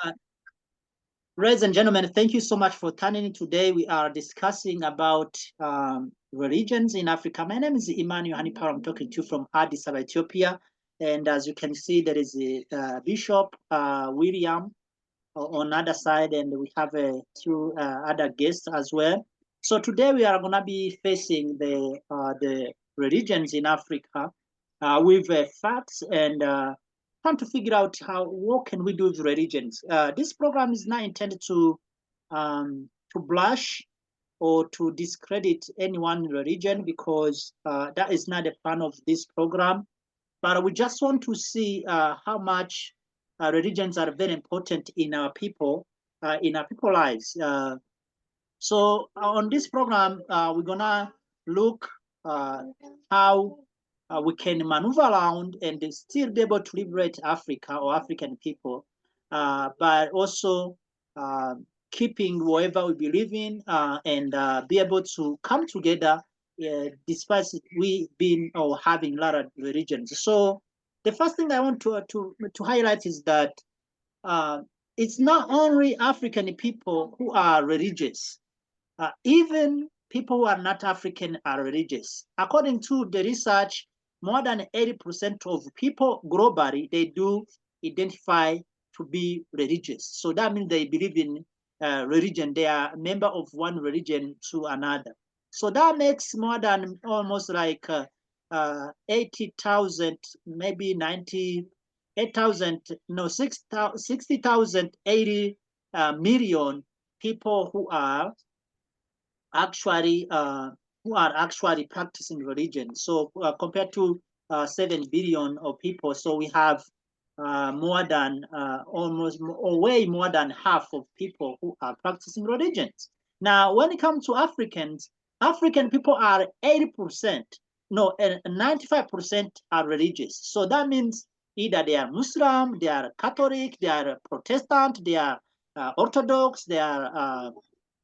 Uh, Ladies and gentlemen, thank you so much for turning in today. We are discussing about religions in Africa. My name is Emmanuel Hanipar. I'm talking to you from Addis Ababa, Ethiopia. And as you can see, there is a Bishop William on the other side, and we have two other guests as well. So today we are going to be facing the religions in Africa with facts and trying to figure out what can we do with religions. This program is not intended to blush or to discredit any one religion, because that is not the plan of this program. But we just want to see how much religions are very important in our people lives. So on this program, we're gonna look how we can maneuver around and still be able to liberate Africa or African people, but also keeping whatever we believe in and be able to come together despite we being or having a lot of religions. So the first thing I want to highlight is that uh, it's not only African people who are religious. Even people who are not African are religious. According to the research, more than 80% of people globally, they do identify to be religious. So that means they believe in religion. They are a member of one religion to another. So that makes more than almost like 80,000, maybe 98,000, no, 60,000, 80 million people actually who are actually practicing religion. So compared to 7 billion of people, so we have more than almost or way more than half of people who are practicing religions. Now, when it comes to Africans, African people are 80%, no, 95% are religious. So that means either they are Muslim, they are Catholic, they are Protestant, they are Orthodox, they are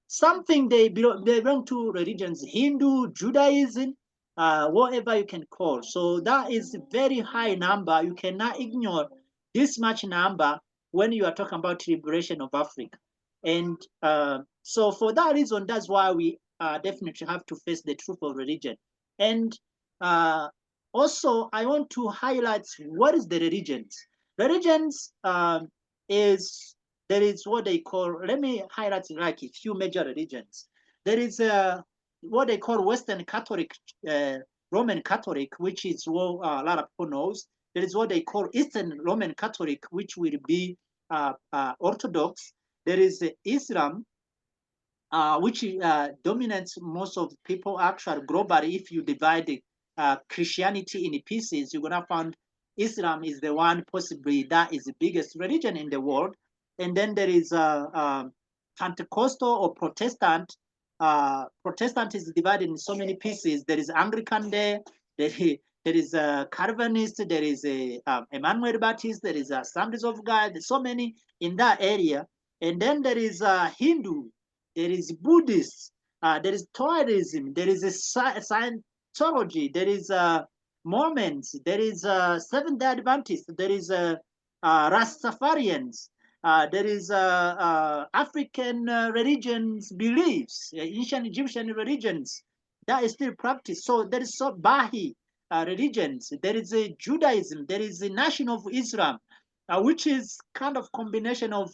something they belong to religions, Hindu, Judaism, whatever you can call. So that is a very high number. You cannot ignore this much number when you are talking about liberation of Africa. And so for that reason, that's why we definitely have to face the truth of religion. And uh, also, I want to highlight what is the religions. Religions is there is what they call, let me highlight like a few major religions. There is what they call Western Catholic, Roman Catholic, which is what a lot of people knows. There is what they call Eastern Roman Catholic, which will be Orthodox. There is Islam, which dominates most of people actually globally. If you divide Christianity in pieces, you're gonna find Islam is the one possibly that is the biggest religion in the world. And then there is Pentecostal or Protestant. Protestant is divided in so many pieces. There is Anglican there is a Calvinist, there is a Emmanuel Baptist, there is Assemblies of God. There's so many in that area. And then there is Hindu, there is Buddhist, there is Taoism, there is a Scientology, there is Mormons, there is Seventh Day Adventists, there is Rastafarians, there is African religions, beliefs, ancient Egyptian religions that is still practiced. So there is so Baha'i religions, there is a Judaism, there is a Nation of Islam, which is kind of combination of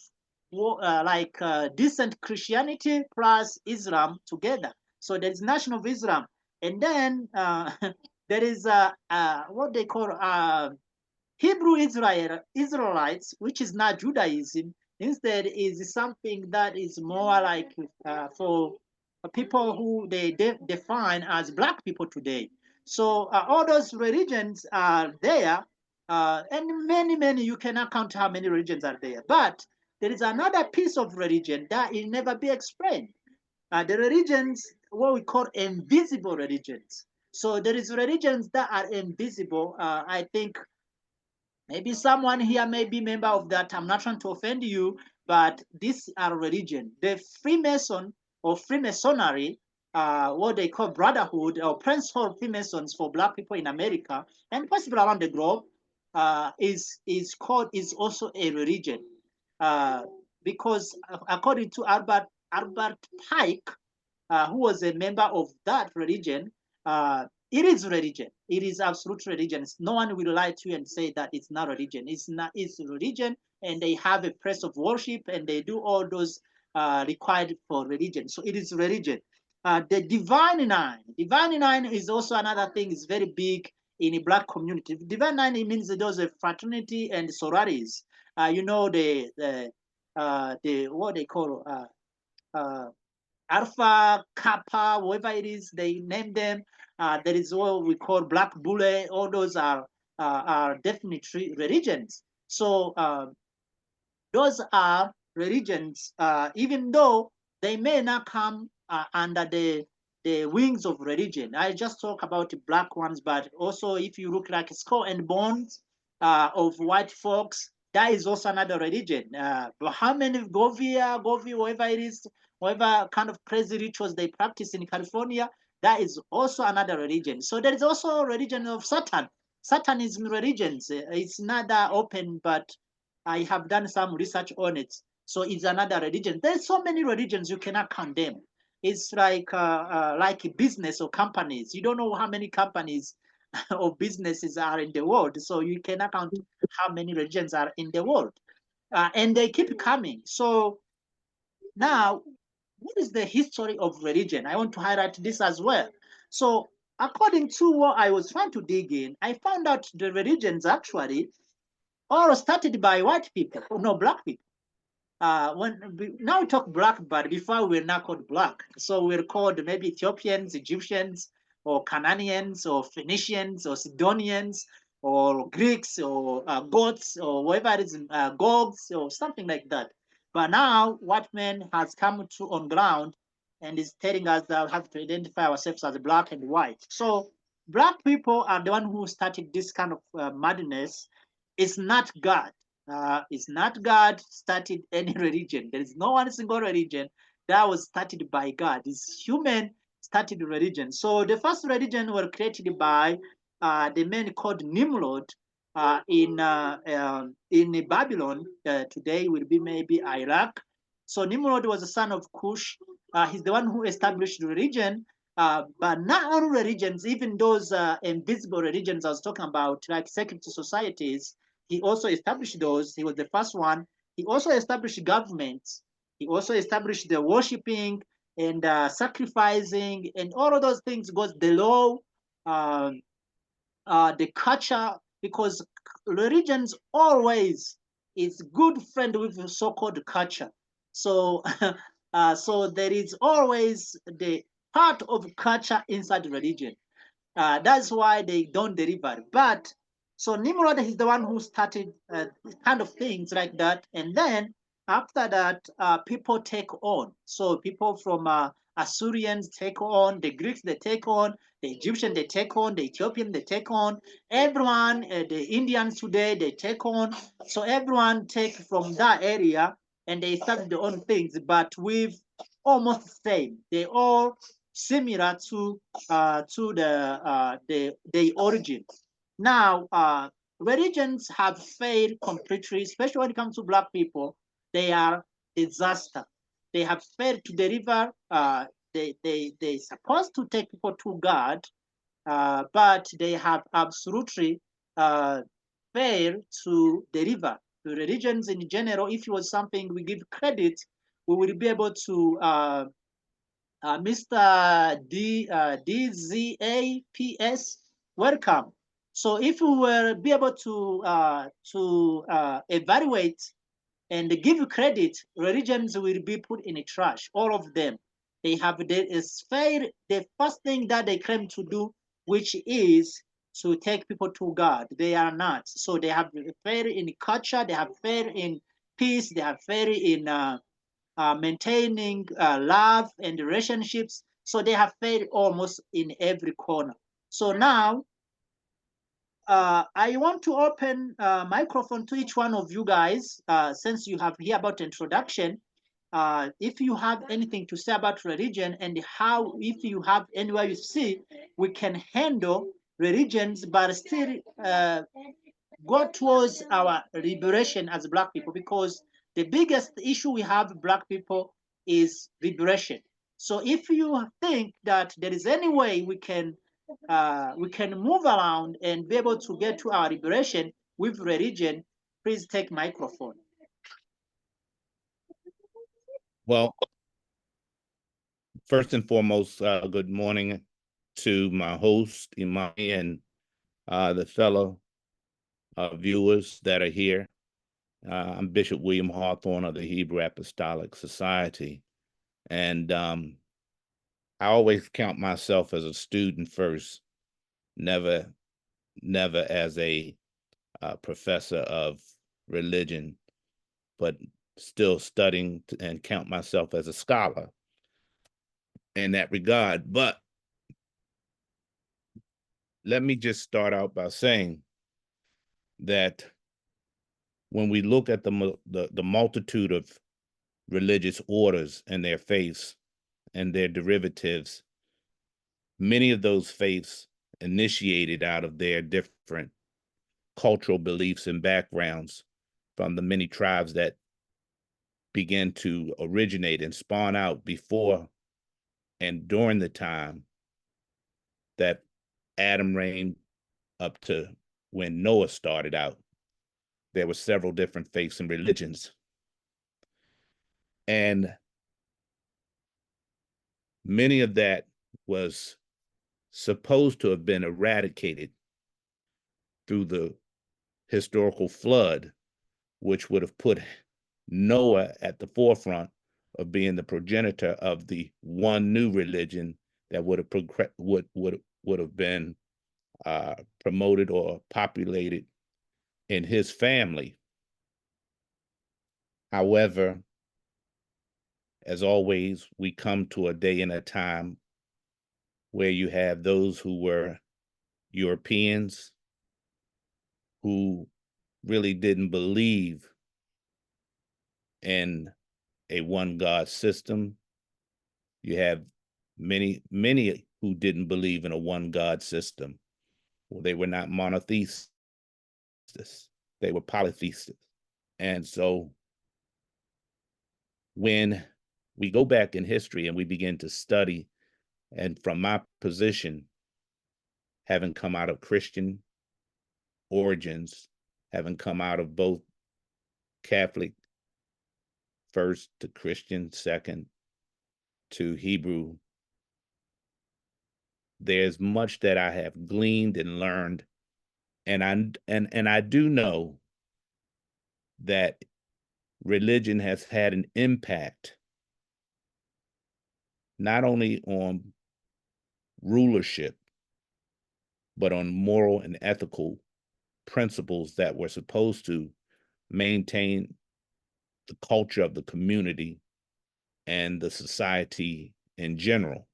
like decent Christianity plus Islam together. So there is Nation of Islam, and then there is what they call Hebrew Israelites, which is not Judaism. Instead, is something that is more like for people who they define as Black people today. So all those religions are there, and many you cannot count how many religions are there. But there is another piece of religion that will never be explained. The religions, what we call invisible religions. So there is religions that are invisible. I think maybe someone here may be member of that. I'm not trying to offend you, but these are religion. The Freemason or Freemasonry, what they call Brotherhood or Princehold Freemasons for Black people in America and possibly around the globe, is also a religion. because according to Albert Pike, who was a member of that religion, it is religion. It is absolute religion. No one will lie to you and say that it's not religion. It's not. It's religion, and they have a place of worship, and they do all those required for religion. So it is religion. The divine nine is also another thing. It's very big in a black community. Divine nine, it means that there's a fraternity and sororities. You know the what they call Alpha, Kappa, whatever it is, they name them. There is what we call Black Bulle. All those are definitely religions. So those are religions, even though they may not come under the wings of religion. I just talk about the black ones, but also if you look like skull and bones of white folks, that is also another religion. Bahamian, Govi, whatever it is, whatever kind of crazy rituals they practice in California, that is also another religion. So there is also a religion of Satan. Satanism religions. It's not that open, but I have done some research on it. So it's another religion. There's so many religions you cannot condemn. It's like business or companies. You don't know how many companies or businesses are in the world, so you cannot count how many religions are in the world, and they keep coming. So now, what is the history of religion? I want to highlight this as well. So according to what I was trying to dig in, I found out the religions actually all started by white people, no, black people. Now we talk black, but before we were not called black. So we're called maybe Ethiopians, Egyptians, or Canaanians, or Phoenicians, or Sidonians, or Greeks, or Goths, or whatever it is, Gogs, or something like that. But now white man has come to on ground and is telling us that we have to identify ourselves as black and white. So black people are the one who started this kind of madness. It's not God. It's not God started any religion. There is no one single religion that was started by God. It's human started religion. So the first religion were created by the man called Nimrod in Babylon. Today will be maybe Iraq. So Nimrod was the son of Cush. He's the one who established the religion. But not all religions, even those invisible religions I was talking about, like secret societies, he also established those. He was the first one. He also established governments. He also established the worshiping and sacrificing and all of those things. Goes the law, the culture, because religions always is good friend with so-called culture. So, so there is always the part of culture inside religion. That's why they don't deliver. But so Nimrod is the one who started kind of things like that, and then after that, people take on. So people from Assyrians take on, the Greeks they take on, the Egyptian they take on, the Ethiopian they take on, everyone, the Indians today they take on. So everyone take from that area and they start their own things, but with almost the same. They all similar to the origin. Now, religions have failed completely, especially when it comes to black people. They are disaster. They have failed to deliver. They supposed to take people to God, but they have absolutely failed to deliver. The religions in general, if it was something we give credit, we will be able to Mr. DZAPS, welcome. So if we will be able to evaluate and give credit, religions will be put in a trash, all of them. They have failed the first thing that they claim to do, which is to take people to God. They are not. So they have failed in culture, they have failed in peace, they have failed in maintaining love and relationships. So they have failed almost in every corner. So now I want to open microphone to each one of you guys, since you have here about introduction. If you have anything to say about religion and how, if you have anywhere you see, we can handle religions, but still go towards our liberation as Black people, because the biggest issue we have, Black people, is liberation. So if you think that there is any way we can move around and be able to get to our liberation with religion, please take microphone. Well, first and foremost, good morning to my host, Imani, and the fellow viewers that are here. I'm Bishop William Hawthorne of the Hebrew Apostolic Society, and I always count myself as a student first, never as a professor of religion, but still studying and count myself as a scholar in that regard. But let me just start out by saying that when we look at the multitude of religious orders and their faiths and their derivatives, many of those faiths initiated out of their different cultural beliefs and backgrounds from the many tribes that began to originate and spawn out before and during the time that Adam reigned up to when Noah started out. There were several different faiths and religions. And many of that was supposed to have been eradicated through the historical flood, which would have put Noah at the forefront of being the progenitor of the one new religion that would have been promoted or populated in his family. However, as always, we come to a day and a time where you have those who were Europeans who really didn't believe in a one God system. You have many who didn't believe in a one God system. Well, they were not monotheists, they were polytheists. And so when we go back in history and we begin to study, and from my position, having come out of Christian origins, having come out of both Catholic first to Christian second to Hebrew, there's much that I have gleaned and learned, and I do know that religion has had an impact not only on rulership, but on moral and ethical principles that were supposed to maintain the culture of the community and the society in general.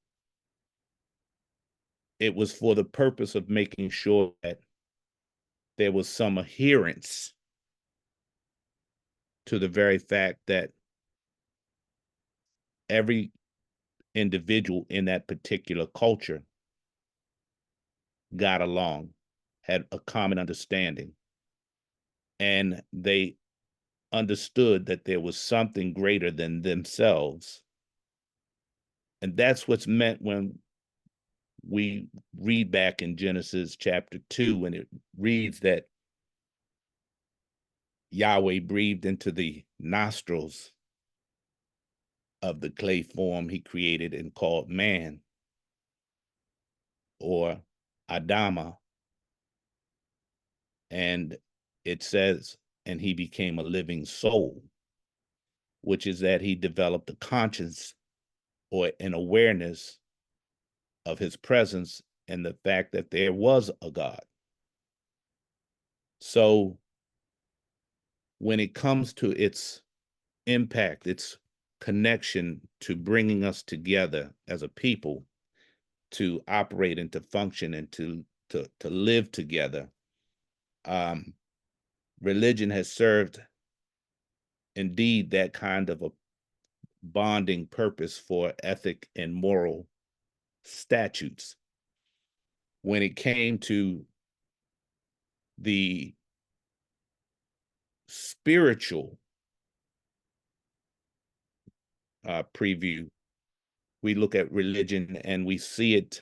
It was for the purpose of making sure that there was some adherence to the very fact that every individual in that particular culture got along, had a common understanding, and they understood that there was something greater than themselves. And that's what's meant when we read back in Genesis chapter 2, when it reads that Yahweh breathed into the nostrils of the clay form he created and called man, or Adama. And it says, and he became a living soul, which is that he developed a conscience or an awareness of his presence and the fact that there was a God. So when it comes to its impact, its connection to bringing us together as a people to operate and to function and to live together, religion has served indeed that kind of a bonding purpose for ethic and moral statutes. When it came to the spiritual preview, we look at religion and we see it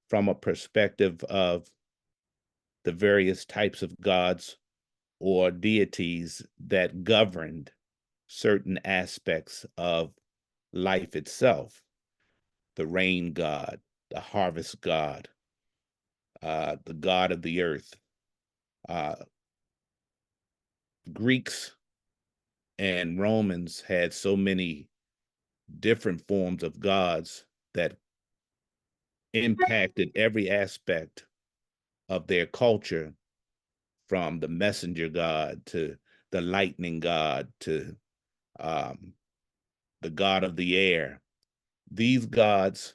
from a perspective of the various types of gods or deities that governed certain aspects of life itself. The rain god, the harvest god, the god of the earth. Greeks and Romans had so many different forms of gods that impacted every aspect of their culture, from the messenger god to the lightning god to the god of the air. These gods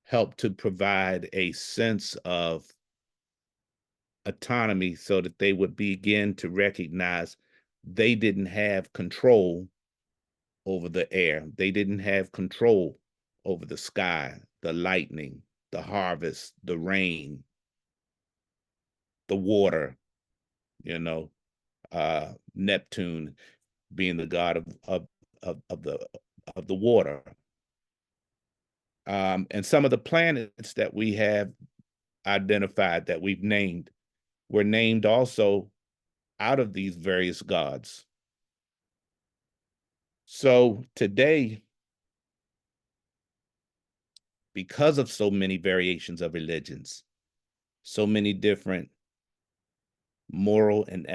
help to provide a sense of autonomy so that they would begin to recognize they didn't have control over the air. They didn't have control over the sky, the lightning, the harvest, the rain, the water, you know, Neptune being the god of the water. And some of the planets that we have identified, that we've named, were named also out of these various gods. So today, because of so many variations of religions, so many different moral and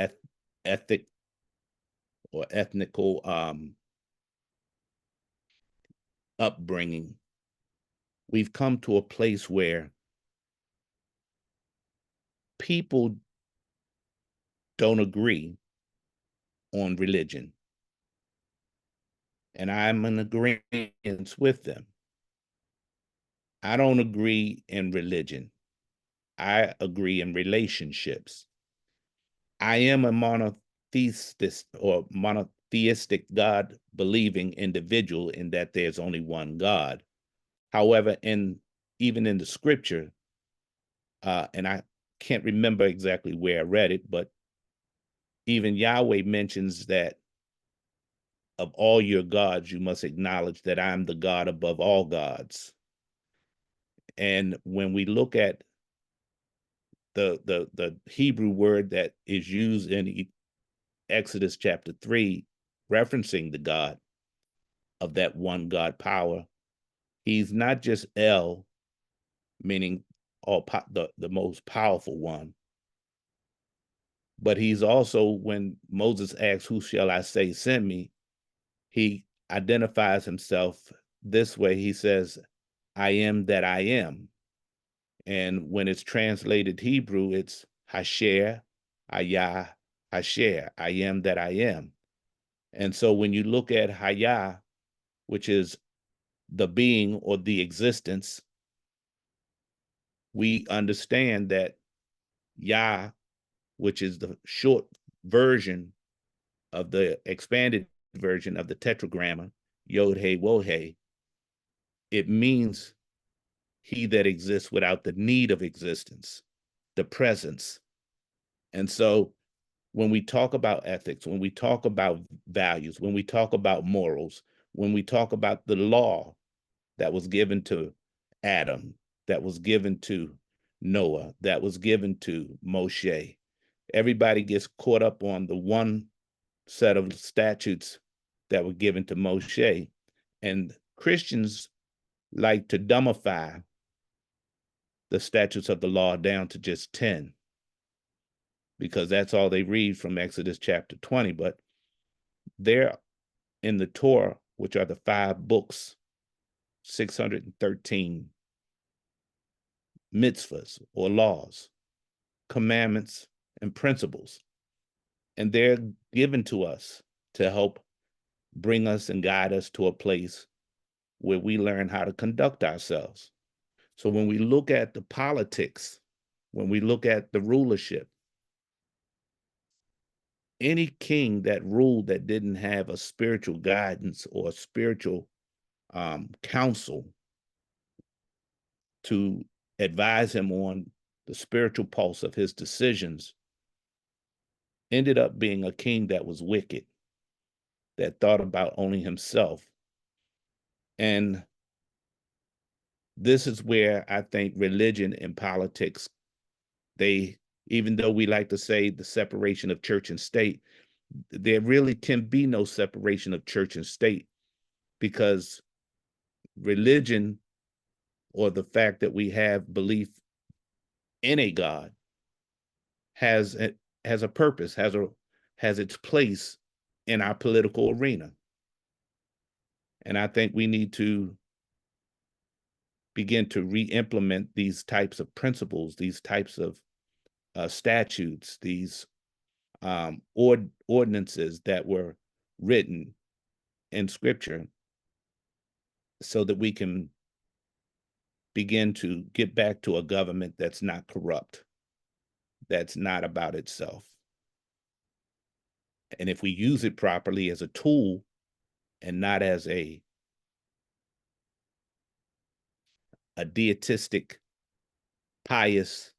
ethic or ethnical upbringing, we've come to a place where people don't agree on religion. And I'm in agreement with them. I don't agree in religion. I agree in relationships. I am a monotheistic God believing individual in that there's only one God. However, even in the scripture, and I can't remember exactly where I read it, but even Yahweh mentions that of all your gods, you must acknowledge that I'm the God above all gods. And when we look at the Hebrew word that is used in Exodus chapter 3, referencing the God of that one God power, he's not just El, meaning the most powerful one, but he's also, when Moses asks, who shall I say sent me, he identifies himself this way. He says, I am that I am. And when it's translated Hebrew, it's Hasher, Hayah, Hasher, I am that I am. And so when you look at Hayah, which is the being or the existence, we understand that Yah, which is the short version of the expanded version of the tetragramma, Yod He Wod He, it means he that exists without the need of existence, the presence. And so when we talk about ethics, when we talk about values, when we talk about morals, when we talk about the law that was given to Adam, that was given to Noah, that was given to Moshe, everybody gets caught up on the one set of statutes that were given to Moshe. And Christians like to dumbify the statutes of the law down to just 10, because that's all they read from Exodus chapter 20. But there in the Torah, which are the 5 books, 613 mitzvahs or laws, commandments, and principles. And they're given to us to help bring us and guide us to a place where we learn how to conduct ourselves. So when we look at the politics, when we look at the rulership, any king that ruled that didn't have a spiritual guidance or a spiritual counsel to advise him on the spiritual pulse of his decisions ended up being a king that was wicked, that thought about only himself. And this is where I think religion and politics, even though we like to say the separation of church and state, there really can be no separation of church and state, because religion, or the fact that we have belief in a God, has a purpose, has its place in our political arena. And I think we need to begin to re-implement these types of principles, these types of statutes, these ordinances that were written in scripture, so that we can begin to get back to a government that's not corrupt, that's not about itself. And if we use it properly as a tool and not as a deitistic, pious,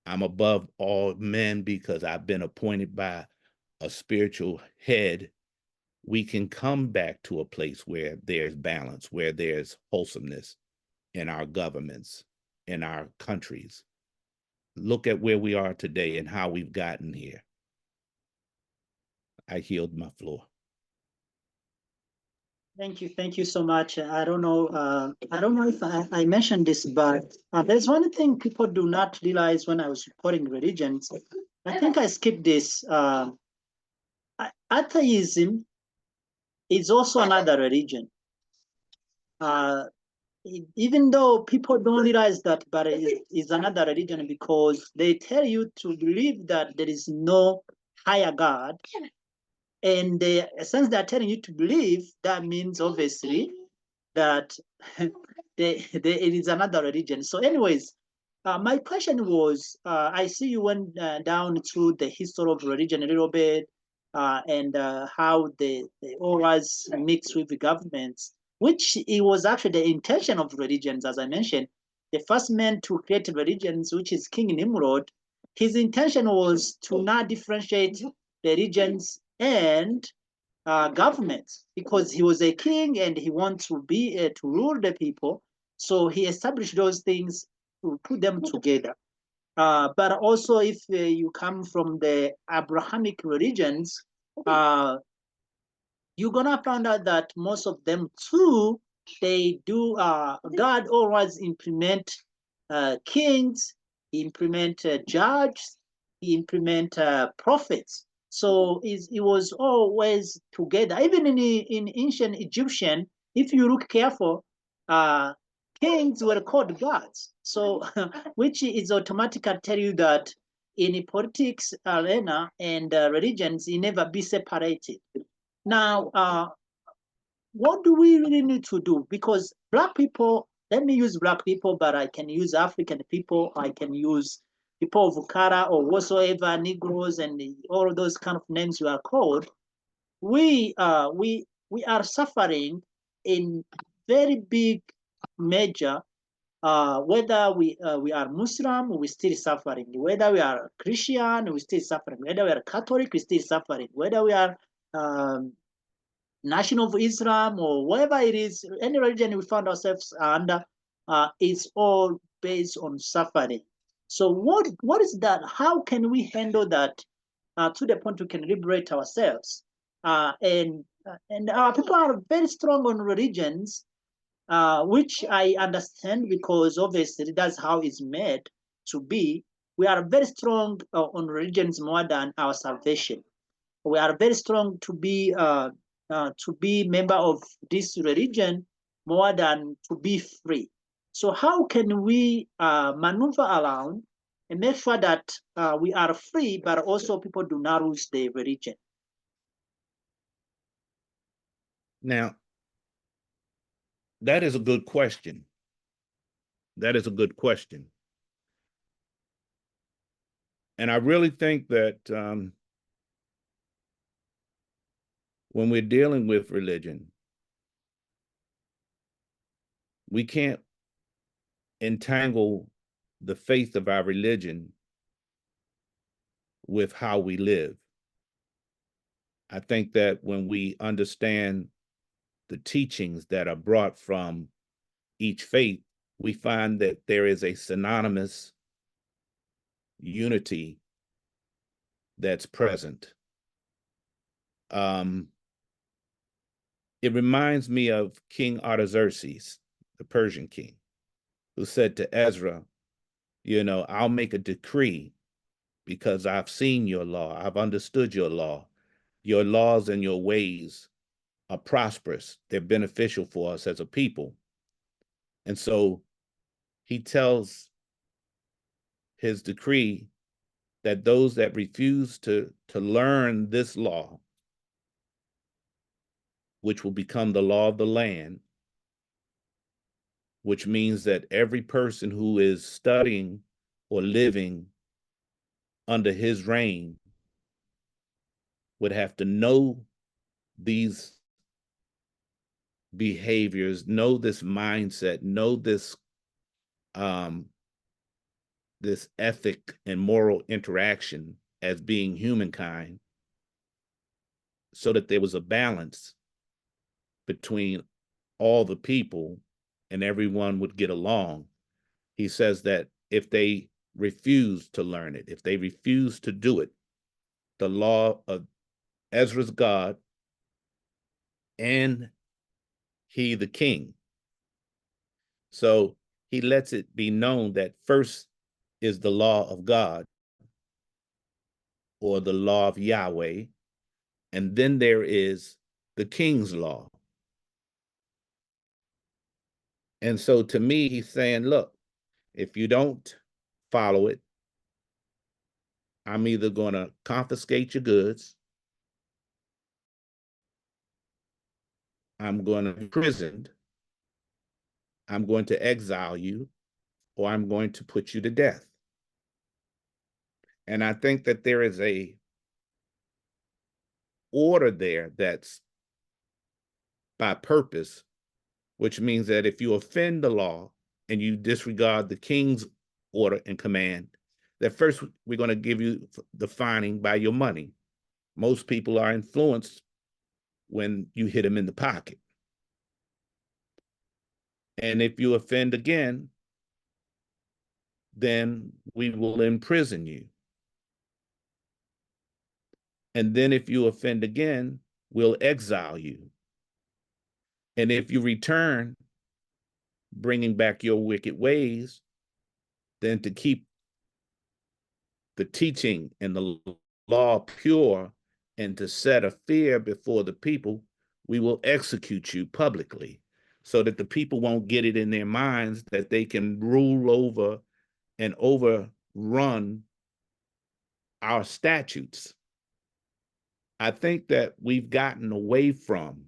I'm above all men because I've been appointed by a spiritual head, we can come back to a place where there's balance, where there's wholesomeness in our governments, in our countries. Look at where we are today and how we've gotten here. I yield my floor. Thank you so much. I don't know if I mentioned this, but there's one thing people do not realize when I was reporting religions. I think I skipped this. Atheism is also another religion. Even though people don't realize that, but it is another religion, because they tell you to believe that there is no higher God. And since they're telling you to believe, that means obviously that it is another religion. So anyways, my question was, I see you went down through the history of religion a little bit, and how they always mix with the governments, which it was actually the intention of religions, as I mentioned. The first man to create religions, which is King Nimrod, his intention was to not differentiate religions and governments, because he was a king and he wants to be to rule the people. So he established those things to put them together. But also, if you come from the Abrahamic religions, you're gonna find out that most of them too, they do. God always implement kings, he implement judges, he implement prophets. So it was always together. Even in ancient Egyptian, if you look careful, kings were called gods. So which is automatically tell you that in a politics arena and religions, it never be separated. Now, what do we really need to do? Because Black people, let me use Black people, but I can use African people, I can use people of color or whatsoever, Negroes and all of those kind of names you are called. We are suffering in very big major. Whether we are Muslim, we still suffering. Whether we are Christian, we still suffering. Whether we are Catholic, we still suffering. Whether we are Nation of Islam or whatever it is, any religion we found ourselves under, is all based on suffering. So what is that? How can we handle that to the point we can liberate ourselves? And our people are very strong on religions, which I understand, because obviously that's how it's made to be. We are very strong on religions more than our salvation. We are very strong to be member of this religion more than to be free. So how can we maneuver around and make sure that we are free, but also people do not lose their religion? Now, that is a good question. That is a good question. And I really think that when we're dealing with religion, we can't entangle the faith of our religion with how we live. I think that when we understand the teachings that are brought from each faith, we find that there is a synonymous unity that's present. It reminds me of King Artaxerxes, the Persian king, who said to Ezra, I'll make a decree because I've seen your law, I've understood your law. Your laws and your ways are prosperous, they're beneficial for us as a people. And so he tells his decree that those that refuse to learn this law, which will become the law of the land, which means that every person who is studying or living under his reign would have to know these behaviors, know this mindset, know this ethic and moral interaction as being humankind, so that there was a balance between all the people and everyone would get along. He says that if they refuse to learn it, if they refuse to do it, the law of Ezra's God and he, the king. So he lets it be known that first is the law of God, or the law of Yahweh, and then there is the king's law. And so to me, he's saying, look, if you don't follow it, I'm either going to confiscate your goods, I'm going to be imprisoned, I'm going to exile you, or I'm going to put you to death. And I think that there is a order there that's by purpose, which means that if you offend the law and you disregard the king's order and command, that first we're going to give you the fining by your money. Most people are influenced when you hit them in the pocket. And if you offend again, then we will imprison you. And then if you offend again, we'll exile you. And if you return, bringing back your wicked ways, then to keep the teaching and the law pure and to set a fear before the people, we will execute you publicly, so that the people won't get it in their minds that they can rule over and overrun our statutes. I think that we've gotten away from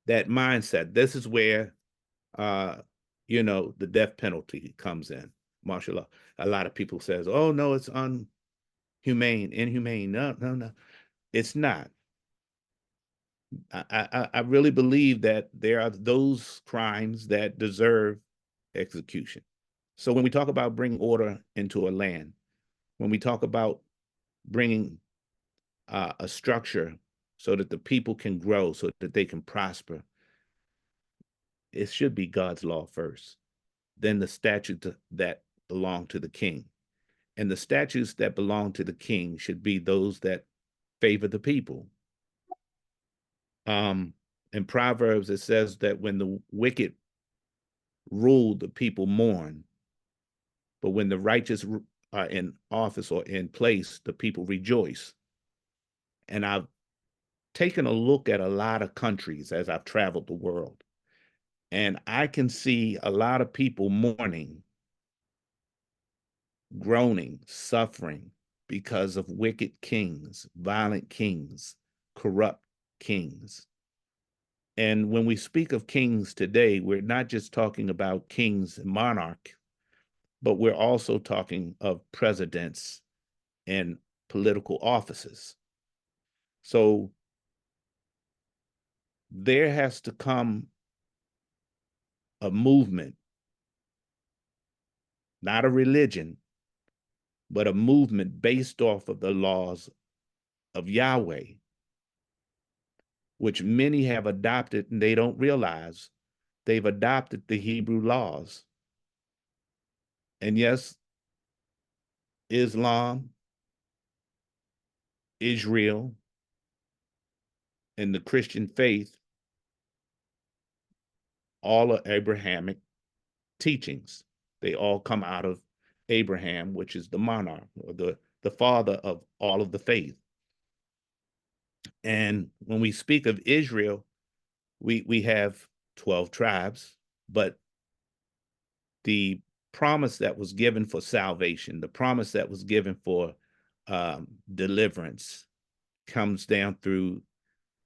that mindset. This is where, the death penalty comes in, martial law. A lot of people says, oh, no, it's inhumane. No, it's not. I really believe that there are those crimes that deserve execution. So when we talk about bringing order into a land, when we talk about bringing a structure so that the people can grow, so that they can prosper, it should be God's law first, then the statutes that belong to the king. And the statutes that belong to the king should be those that favor the people. In Proverbs, it says that when the wicked rule, the people mourn. But when the righteous are in office or in place, the people rejoice. And I've taken a look at a lot of countries as I've traveled the world, and I can see a lot of people mourning, groaning, suffering because of wicked kings, violent kings, corrupt kings. And when we speak of kings today, we're not just talking about kings and monarchs, but we're also talking of presidents and political offices. So there has to come a movement, not a religion, but a movement based off of the laws of Yahweh, which many have adopted and they don't realize they've adopted the Hebrew laws. And yes, Islam, Israel, and the Christian faith, all are Abrahamic teachings. They all come out of Abraham, which is the monarch or the father of all of the faith. And when we speak of Israel, we have 12 tribes, but the promise that was given for salvation, the promise that was given for deliverance comes down through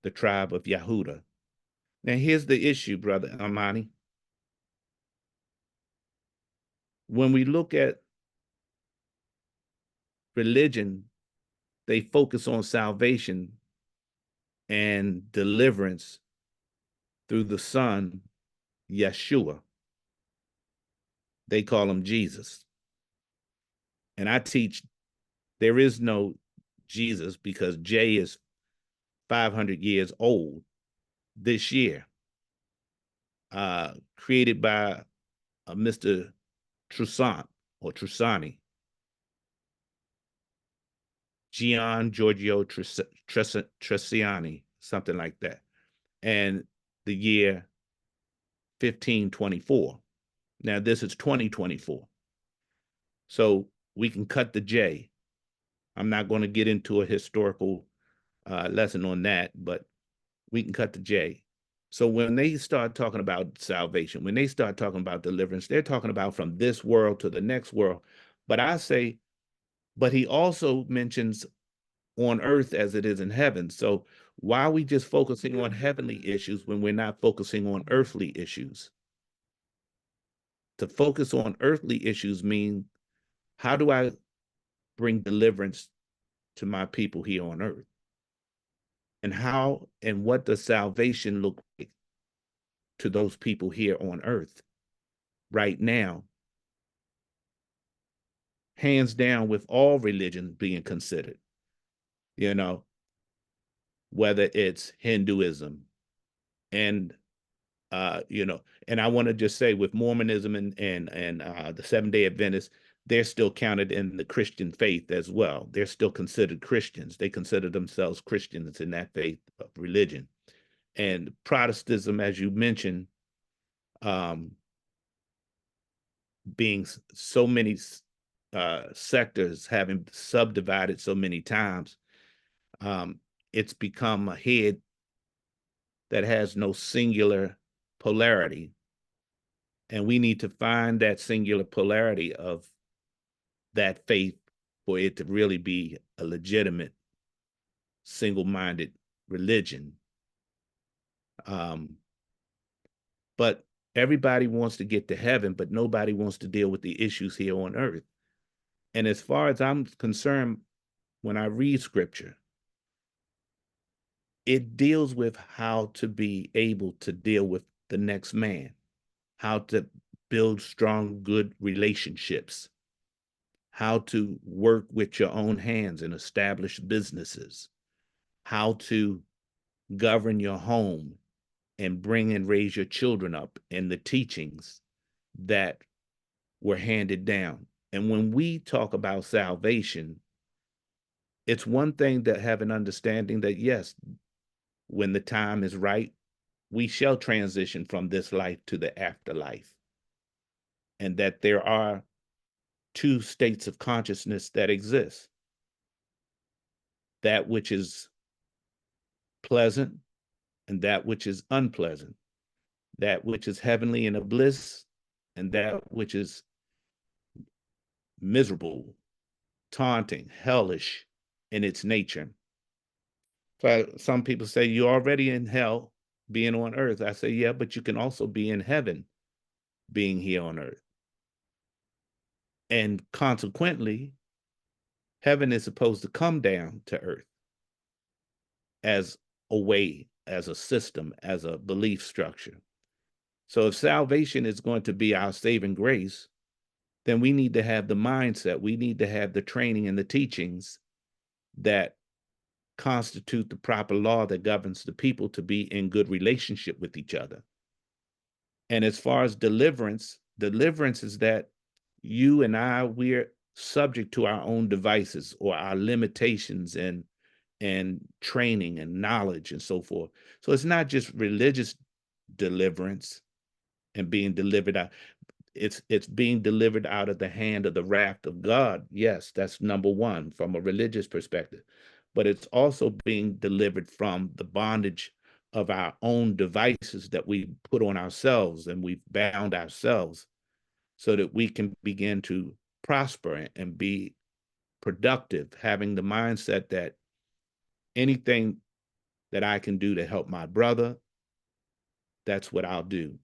the tribe of Yehuda. Now, here's the issue, Brother Amani. When we look at religion, they focus on salvation and deliverance through the Son, Yeshua. They call him Jesus. And I teach there is no Jesus because J is 500 years old this year, created by Mr. Trusant or Trusani, Gian Giorgio Tresiani, something like that. And the year 1524. Now this is 2024. So we can cut the J. I'm not going to get into a historical lesson on that, but we can cut the J. So when they start talking about salvation, when they start talking about deliverance, they're talking about from this world to the next world. But I say, but he also mentions on earth as it is in heaven. So why are we just focusing on heavenly issues when we're not focusing on earthly issues? To focus on earthly issues means, how do I bring deliverance to my people here on earth? And how and what does salvation look like to those people here on earth right now? Hands down, with all religions being considered, you know, whether it's Hinduism and and I want to just say with Mormonism and the Seventh-day Adventists, they're still counted in the Christian faith as well. They're still considered Christians. They consider themselves Christians in that faith of religion. And Protestantism, as you mentioned, being so many sectors, having subdivided so many times, it's become a head that has no singular polarity. And we need to find that singular polarity of that faith for it to really be a legitimate, single-minded religion. But everybody wants to get to heaven, but nobody wants to deal with the issues here on earth. And as far as I'm concerned, when I read scripture, it deals with how to be able to deal with the next man, how to build strong, good relationships, how to work with your own hands and establish businesses, how to govern your home and bring and raise your children up in the teachings that were handed down. And when we talk about salvation, it's one thing to have an understanding that, yes, when the time is right, we shall transition from this life to the afterlife. And that there are two states of consciousness that exist. That which is pleasant and that which is unpleasant. That which is heavenly and a bliss and that which is miserable, taunting, hellish in its nature. So some people say, you're already in hell being on earth. I say, yeah, but you can also be in heaven being here on earth. And consequently, heaven is supposed to come down to earth as a way, as a system, as a belief structure. So if salvation is going to be our saving grace, then we need to have the mindset, we need to have the training and the teachings that constitute the proper law that governs the people to be in good relationship with each other. And as far as deliverance, deliverance is that you and I, we're subject to our own devices or our limitations and training and knowledge and so forth. So it's not just religious deliverance and being delivered out. It's being delivered out of the hand of the wrath of God. Yes, that's number one from a religious perspective. But it's also being delivered from the bondage of our own devices that we put on ourselves, and we've bound ourselves so that we can begin to prosper and be productive, having the mindset that anything that I can do to help my brother, that's what I'll do.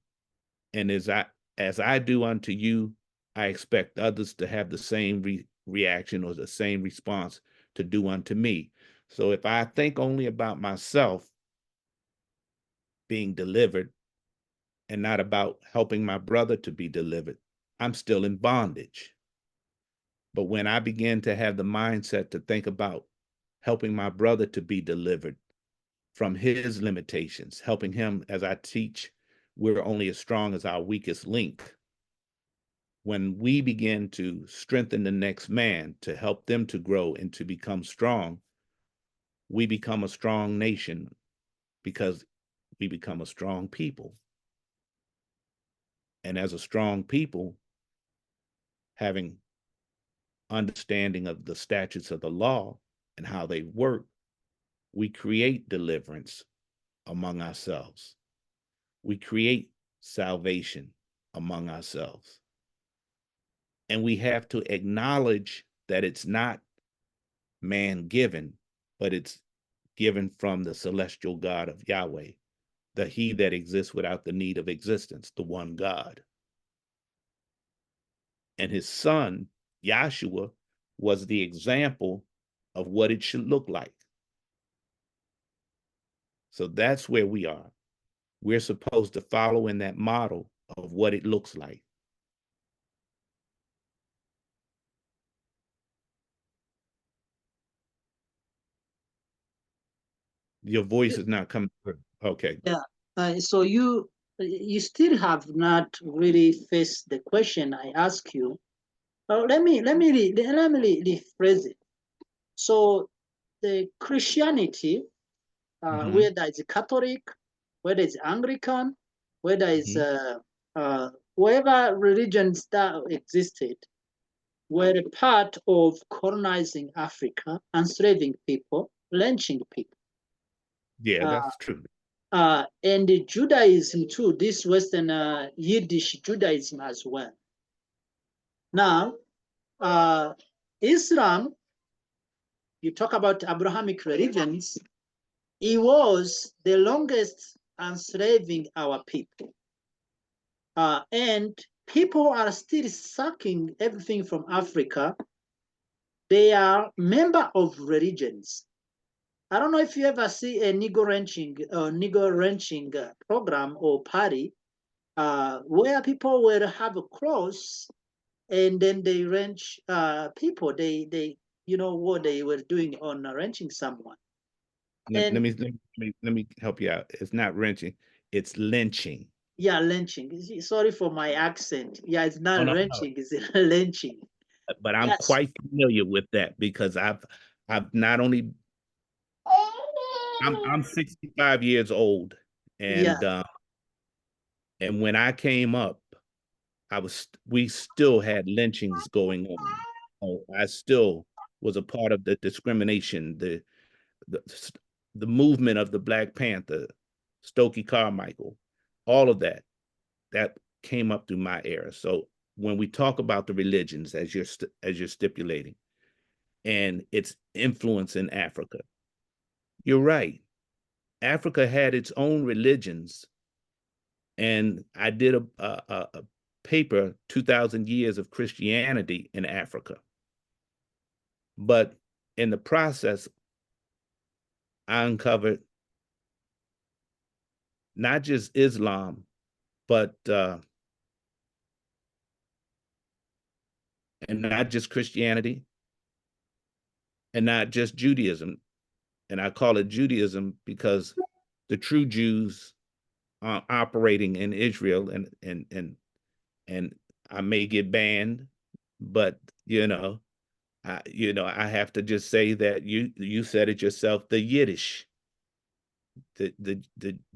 And as I do unto you, I expect others to have the same reaction or the same response to do unto me. So if I think only about myself being delivered and not about helping my brother to be delivered, I'm still in bondage. But when I begin to have the mindset to think about helping my brother to be delivered from his limitations, helping him, as I teach, we're only as strong as our weakest link. When we begin to strengthen the next man to help them to grow and to become strong, we become a strong nation because we become a strong people. And as a strong people, having understanding of the statutes of the law and how they work, we create deliverance among ourselves. We create salvation among ourselves. And we have to acknowledge that it's not man given, but it's given from the celestial God of Yahweh, the He that exists without the need of existence, the one God. And his son, Yahshua, was the example of what it should look like. So that's where we are. We're supposed to follow in that model of what it looks like. Your voice is not coming through. Okay. Yeah. So you still have not really faced the question I ask you. Let me rephrase it. So the Christianity, whether it's Catholic, whether it's Anglican, whether it's whatever religions that existed, were a part of colonizing Africa, enslaving people, lynching people. Yeah, Uh, that's true. and the Judaism too, this Western Yiddish Judaism as well. Now, Islam, you talk about Abrahamic religions, it was the longest enslaving our people. And people are still sucking everything from Africa. They are member of religions. I don't know if you ever see a Negro ranching program or party where people will have a cross and then they wrench people. They you know what they were doing on wrenching someone. Let And me help you out. It's not wrenching, it's lynching. yeah, lynching. Sorry for my accent. Yeah, it's Oh, not no, no. wrenching, it's lynching. But I'm Yes. quite familiar with that because I've not only I'm 65 years old, Yeah. and when I came up, we still had lynchings going on. So I still was a part of the discrimination, the the movement of the Black Panther, Stokely Carmichael, all of that came up through my era. So when we talk about the religions as you're stipulating and its influence in Africa, you're right. Africa had its own religions, and I did a paper, 2,000 Years of Christianity in Africa. But in the process, I uncovered not just Islam, but and not just Christianity, and not just Judaism. and I call it Judaism because the true Jews are operating in Israel, and I may get banned, but I have to just say that you said it yourself, the Yiddish, the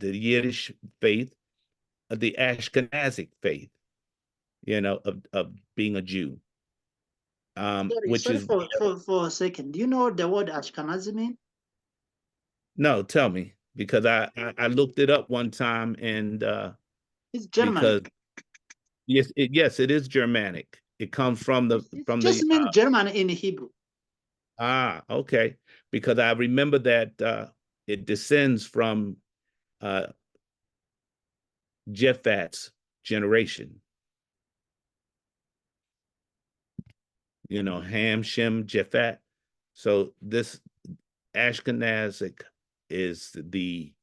Yiddish faith, the Ashkenazic faith, of being a Jew, which Sorry is for a second. Do you know what the word Ashkenazi mean? no, tell me, because I looked it up one time, and It's because Germanic. yes, it is Germanic. It comes from the It from the just means German in Hebrew. okay, because I remember that it descends from uh Japhet's generation. Ham, Shem, Japhet. So this Ashkenazic is the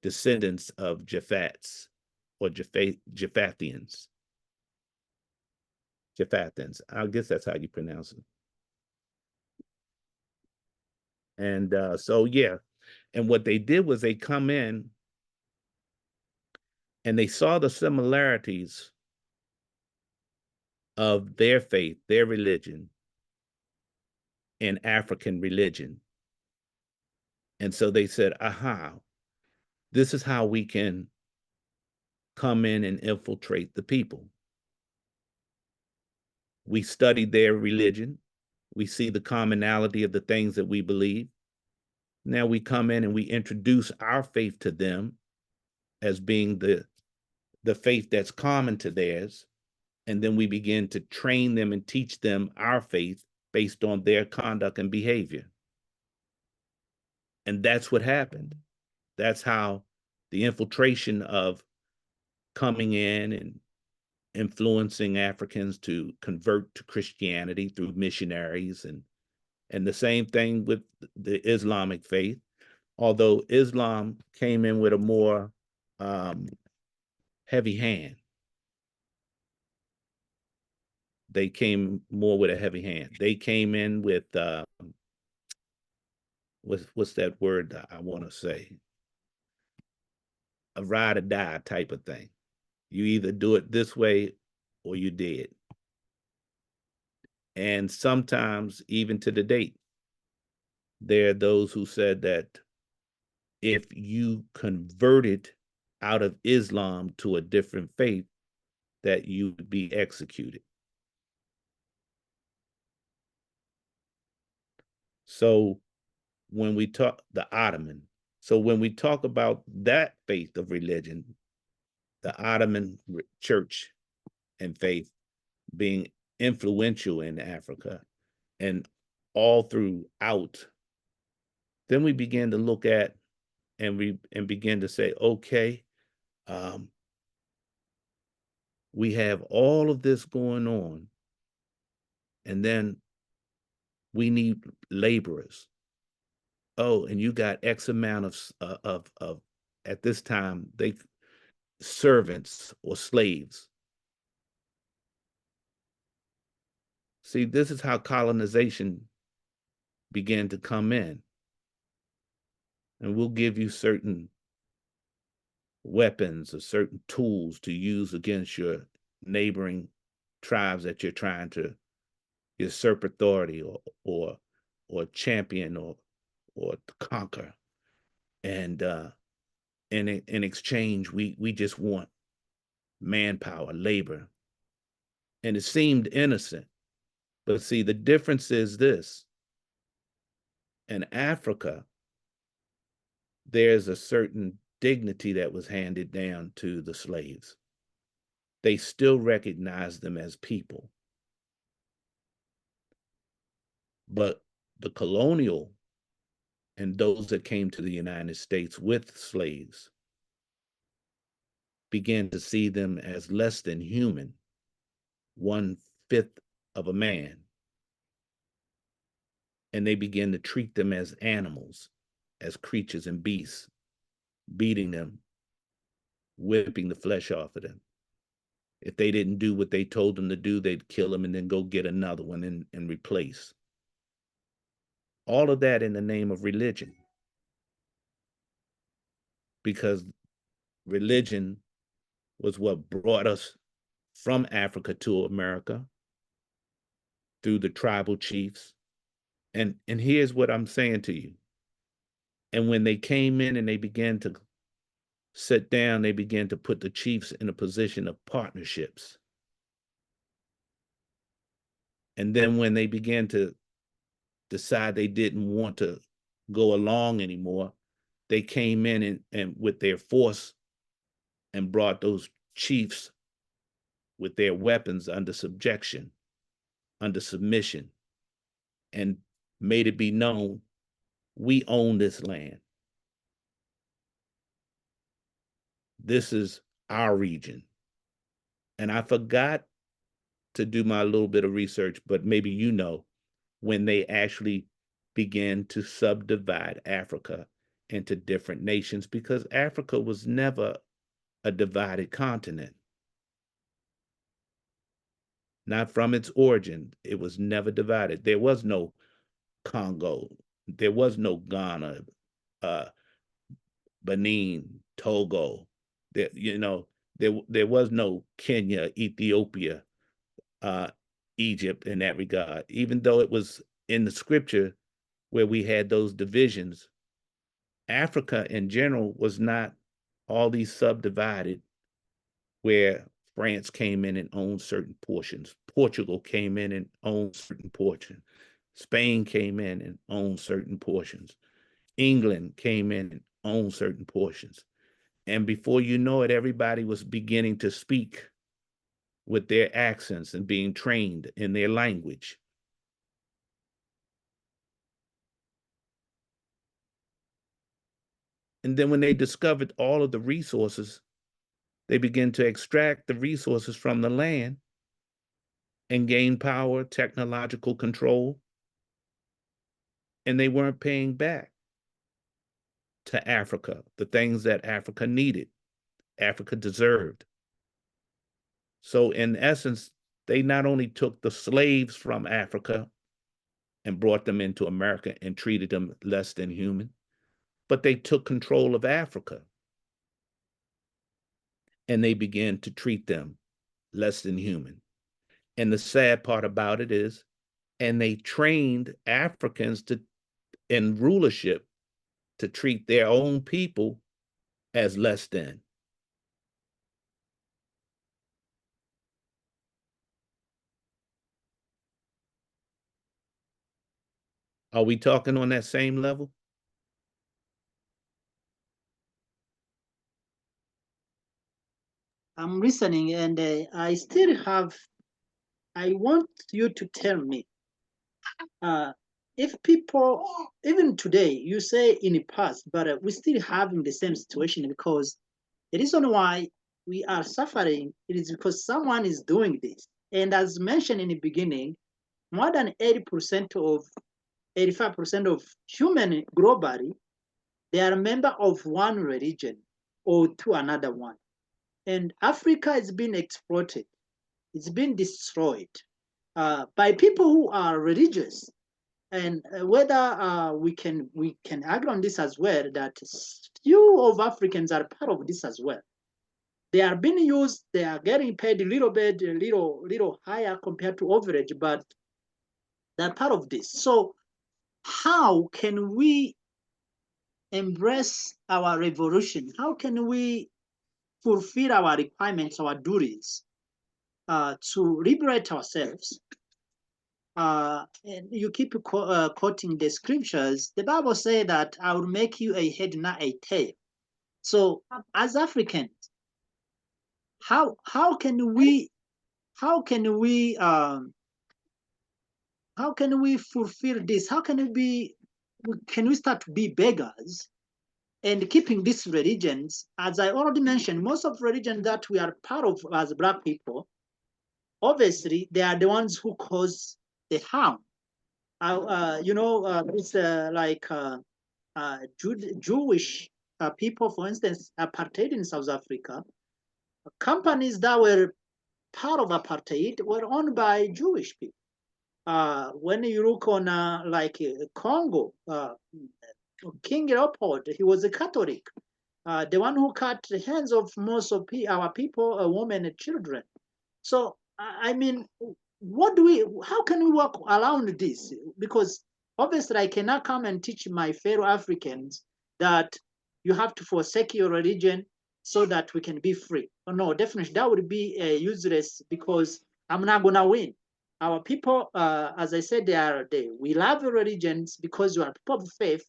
descendants of Japhet's, or Japhethians. Japhethians. I guess that's how you pronounce it. And so yeah, and what they did was they come in and they saw the similarities of their faith, their religion, and African religion. And so they said, aha, this is how we can come in and infiltrate the people. We study their religion. We see the commonality of the things that we believe. Now we come in and we introduce our faith to them as being the faith that's common to theirs. And then we begin to train them and teach them our faith based on their conduct and behavior. And that's what happened. That's how the infiltration of coming in and influencing Africans to convert to Christianity through missionaries, and the same thing with the Islamic faith. Although Islam came in with a more heavy hand, they came more with a heavy hand. They came in with what's that word I want to say? A ride or die type of thing. You either do it this way or you dead. And sometimes, even to the date, there are those who said that if you converted out of Islam to a different faith, that you would be executed. So when we talk the Ottoman, so when we talk about that faith of religion, the Ottoman church and faith being influential in Africa and all throughout, then we began to look at and begin to say, okay, we have all of this going on, and then we need laborers. Oh, and you got X amount of at this time they servants or slaves. See, this is how colonization began to come in. And we'll give you certain weapons or certain tools to use against your neighboring tribes that you're trying to usurp authority or champion or conquer. And in exchange, we just want manpower, labor. And it seemed innocent. But see, the difference is this. In Africa, there's a certain dignity that was handed down to the slaves. They still recognize them as people. But the colonial and those that came to the United States with slaves began to see them as less than human, 1/5 of a man. And they began to treat them as animals, as creatures and beasts, beating them, whipping the flesh off of them. If they didn't do what they told them to do, they'd kill them and then go get another one and replace. All of that in the name of religion. because religion was what brought us from Africa to America through the tribal chiefs. And here's what I'm saying to you. And when they came in and they began to sit down, they began to put the chiefs in a position of partnerships. And then when they began to decide they didn't want to go along anymore, they came in and with their force and brought those chiefs with their weapons under subjection, under submission, and made it be known, we own this land. This is our region. And I forgot to do my little bit of research, but maybe you know, when they actually began to subdivide Africa into different nations, because Africa was never a divided continent. Not from its origin, it was never divided. There was no Congo, there was no Ghana, Benin, Togo. There was no Kenya, Ethiopia, Egypt in that regard. Even though it was in the scripture where we had those divisions, Africa in general was not all these subdivided where France came in and owned certain portions. Portugal came in and owned certain portions. Spain came in and owned certain portions. England came in and owned certain portions. And before you know it, everybody was beginning to speak with their accents and being trained in their language. And then when they discovered all of the resources, they began to extract the resources from the land and gain power, technological control, and they weren't paying back to Africa the things that Africa needed, Africa deserved. So in essence, they not only took the slaves from Africa and brought them into America and treated them less than human, but they took control of Africa and they began to treat them less than human. And the sad part about it is, and they trained Africans in rulership to treat their own people as less than. Are we talking on that same level? I'm listening, and I want you to tell me, if people, even today, you say in the past, but we still having the same situation, because the reason why we are suffering, it is because someone is doing this. And as mentioned in the beginning, more than 80% of 85% of human globally, they are a member of one religion or to another one. And Africa is being exploited. It's been destroyed by people who are religious. And whether we can agree on this as well, that few of Africans are part of this as well. They are being used. They are getting paid a little bit, a little higher compared to average, but they're part of this. So how can we embrace our revolution? How can we fulfill our requirements, our duties, to liberate ourselves? And you keep quoting the scriptures. The Bible says that I will make you a head, not a tail. So as Africans, how can we fulfill this? How can we start to be beggars and keeping these religions? As I already mentioned, most of religions that we are part of as Black people, obviously they are the ones who cause the harm. It's like Jewish people, for instance, apartheid in South Africa. Companies that were part of apartheid were owned by Jewish people. When you look on Congo, King Leopold, he was a Catholic. the one who cut the hands of most of our people, women and children. So, I mean, how can we work around this? Because obviously I cannot come and teach my fellow Africans that you have to forsake your religion so that we can be free. Oh, no, definitely that would be useless because I'm not gonna win. Our people, as I said, we love religions because you are people of faith.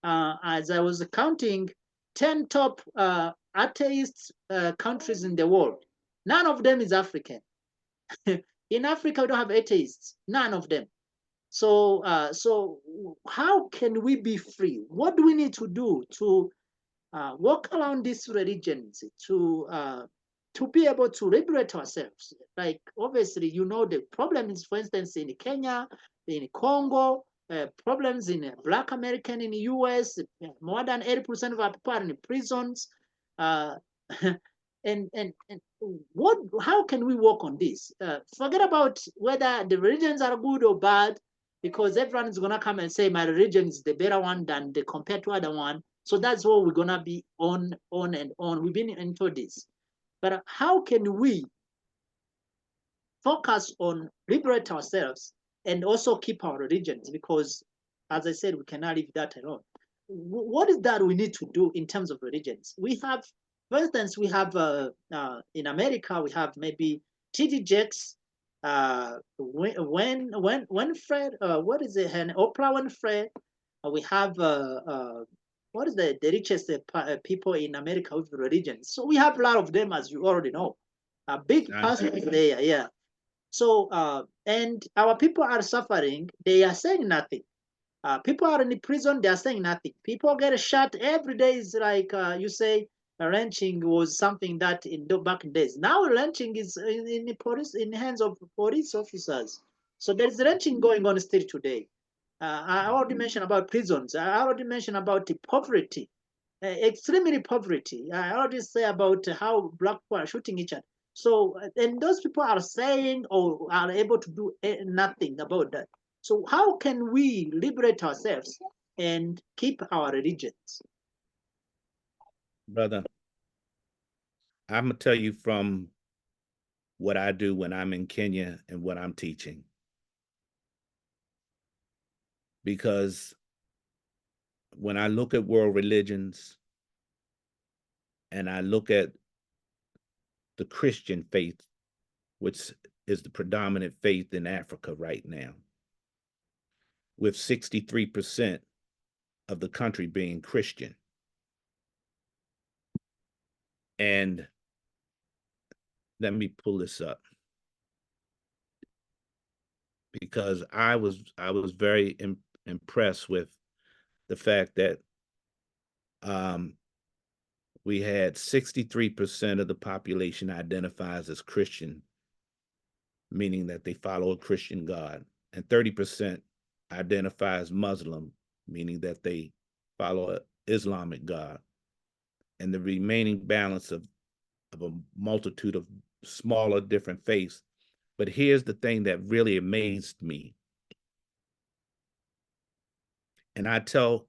As I was counting, 10 top atheist countries in the world. None of them is African. In Africa, we don't have atheists. None of them. So how can we be free? What do we need to do to work around these religions to be able to liberate ourselves? Like obviously, the problem is, for instance, in Kenya, in Congo, problems in Black American in the US. More than 80% of our people are in prisons. Uh, and how can we work on this? Forget about whether the religions are good or bad, because everyone is gonna come and say my religion is the better one than the compared to other one. So that's what we're gonna be on and on. We've been into this, but how can we focus on liberate ourselves and also keep our religions? Because, as I said, we cannot leave that alone. What is that we need to do in terms of religions? We have, for instance, we have in America, we have maybe TD Jakes, when Fred, what is it, and Oprah Winfrey. We have what is the richest people in America with religion? So we have a lot of them, as you already know. A big person there, yeah. So, and our people are suffering. They are saying nothing. People are in the prison. They are saying nothing. People get shot every day. Is like you say, lynching was something that in the back days. Now lynching is in the police, in the hands of police officers. So there is lynching going on still today. I already mentioned about prisons. I already mentioned about the poverty, extremely poverty. I already say about how black people are shooting each other. So, and those people are saying or are able to do nothing about that. So, how can we liberate ourselves and keep our religions? Brother, I'm gonna tell you from what I do when I'm in Kenya and what I'm teaching. Because when I look at world religions and I look at the Christian faith, which is the predominant faith in Africa right now, with 63% of the country being Christian. And let me pull this up because I was very impressed with the fact that we had 63% of the population identifies as Christian, meaning that they follow a Christian God, and 30% identify as Muslim, meaning that they follow an Islamic God, and the remaining balance of a multitude of smaller, different faiths. But here's the thing that really amazed me. And I tell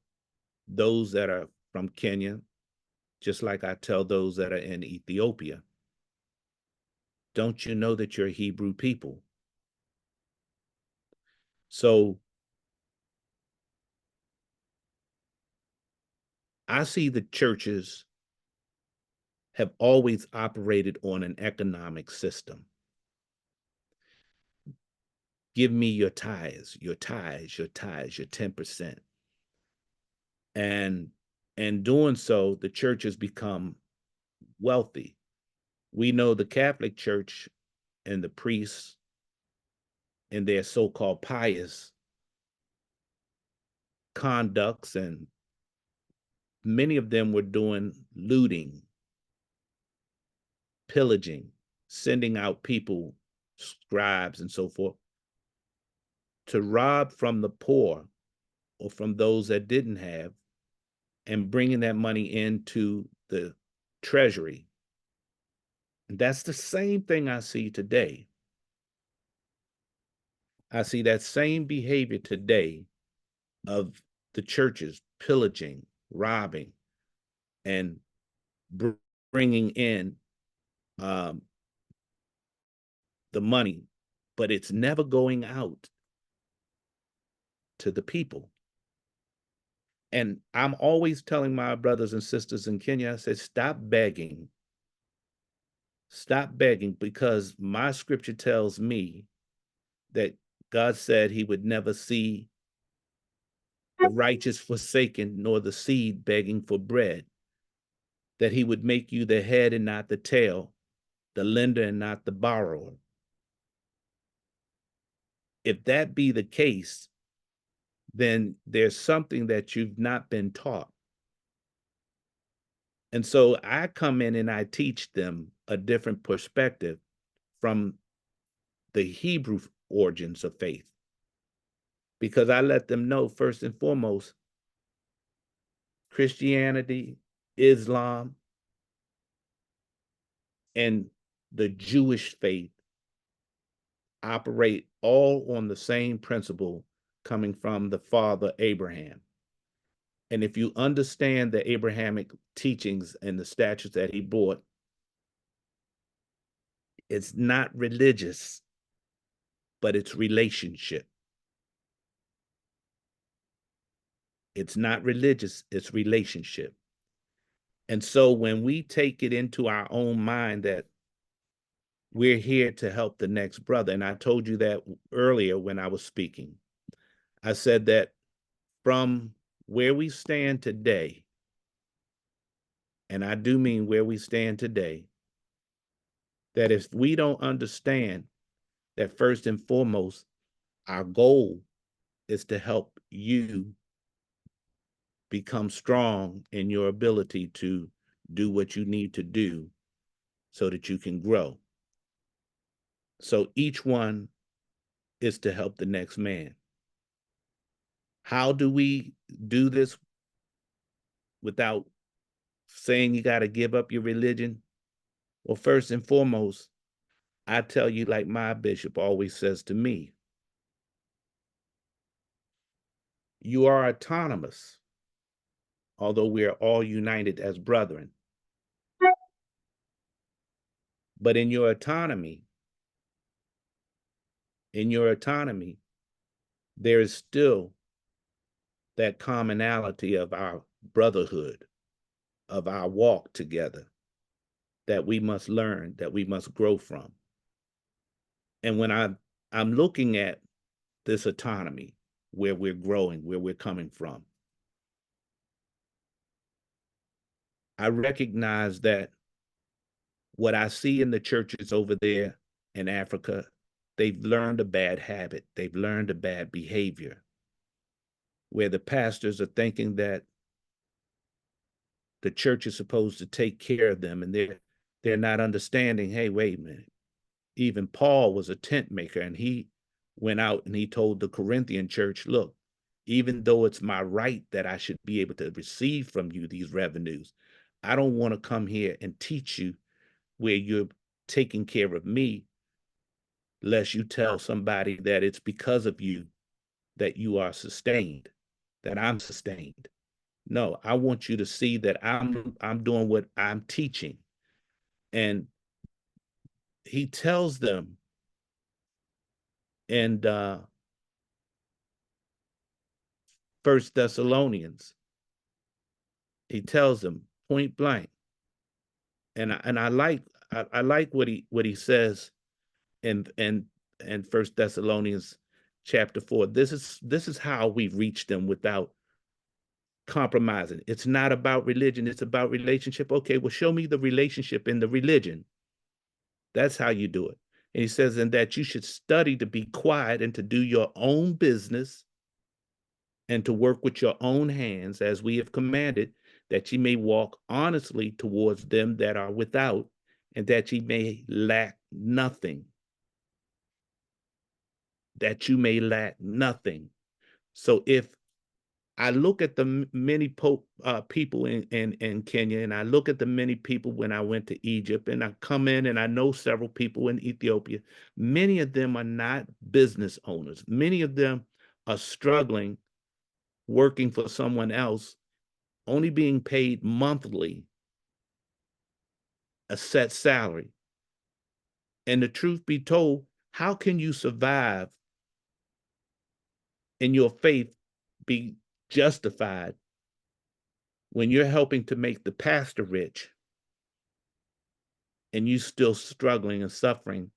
those that are from Kenya, just like I tell those that are in Ethiopia, don't you know that you're a Hebrew people? So I see the churches have always operated on an economic system. Give me your tithes, your tithes, your tithes, your 10%. And in doing so, the church has become wealthy. We know the Catholic Church and the priests and their so-called pious conducts, and many of them were doing looting, pillaging, sending out people, scribes and so forth, to rob from the poor or from those that didn't have, and bringing that money into the treasury. And that's the same thing I see today. I see that same behavior today of the churches pillaging, robbing, and bringing in the money, but it's never going out to the people. And I'm always telling my brothers and sisters in Kenya, I said, stop begging. Stop begging, because my scripture tells me that God said he would never see the righteous forsaken, nor the seed begging for bread, that he would make you the head and not the tail, the lender and not the borrower. If that be the case, then there's something that you've not been taught. And so I come in and I teach them a different perspective from the Hebrew origins of faith, because I let them know, first and foremost, Christianity, Islam, and the Jewish faith operate all on the same principle coming from the father Abraham. And if you understand the Abrahamic teachings and the statutes that he brought, it's not religious, but it's relationship. It's not religious, it's relationship. And so when we take it into our own mind that we're here to help the next brother, and I told you that earlier when I was speaking, I said that from where we stand today, and I do mean where we stand today, that if we don't understand that first and foremost, our goal is to help you become strong in your ability to do what you need to do so that you can grow. So each one is to help the next man. How do we do this without saying you got to give up your religion? Well, first and foremost, I tell you, like my bishop always says to me, you are autonomous, although we are all united as brethren. But in your autonomy, there is still that commonality of our brotherhood, of our walk together, that we must learn, that we must grow from. And when I'm looking at this autonomy, where we're growing, where we're coming from, I recognize that what I see in the churches over there in Africa, they've learned a bad habit. They've learned a bad behavior, where the pastors are thinking that the church is supposed to take care of them, and they're not understanding, hey, wait a minute. Even Paul was a tent maker, and he went out and he told the Corinthian church, look, even though it's my right that I should be able to receive from you these revenues, I don't want to come here and teach you where you're taking care of me, lest you tell somebody that it's because of you that you are sustained, that I'm sustained. No, I want you to see that I'm doing what I'm teaching. And he tells them in First Thessalonians, he tells them point blank, and I like what he says in First Thessalonians chapter 4. This is how we reach them without compromising. It's not about religion, it's about relationship. Okay, well, show me the relationship in the religion. That's how you do it. And he says, and that you should study to be quiet and to do your own business and to work with your own hands, as we have commanded, that ye may walk honestly towards them that are without, and that ye may lack nothing. That you may lack nothing. So if I look at the many people in Kenya, and I look at the many people when I went to Egypt, and I come in and I know several people in Ethiopia, many of them are not business owners. Many of them are struggling, working for someone else, only being paid monthly a set salary. And the truth be told, how can you survive in your faith, be justified when you're helping to make the pastor rich and you still struggling and suffering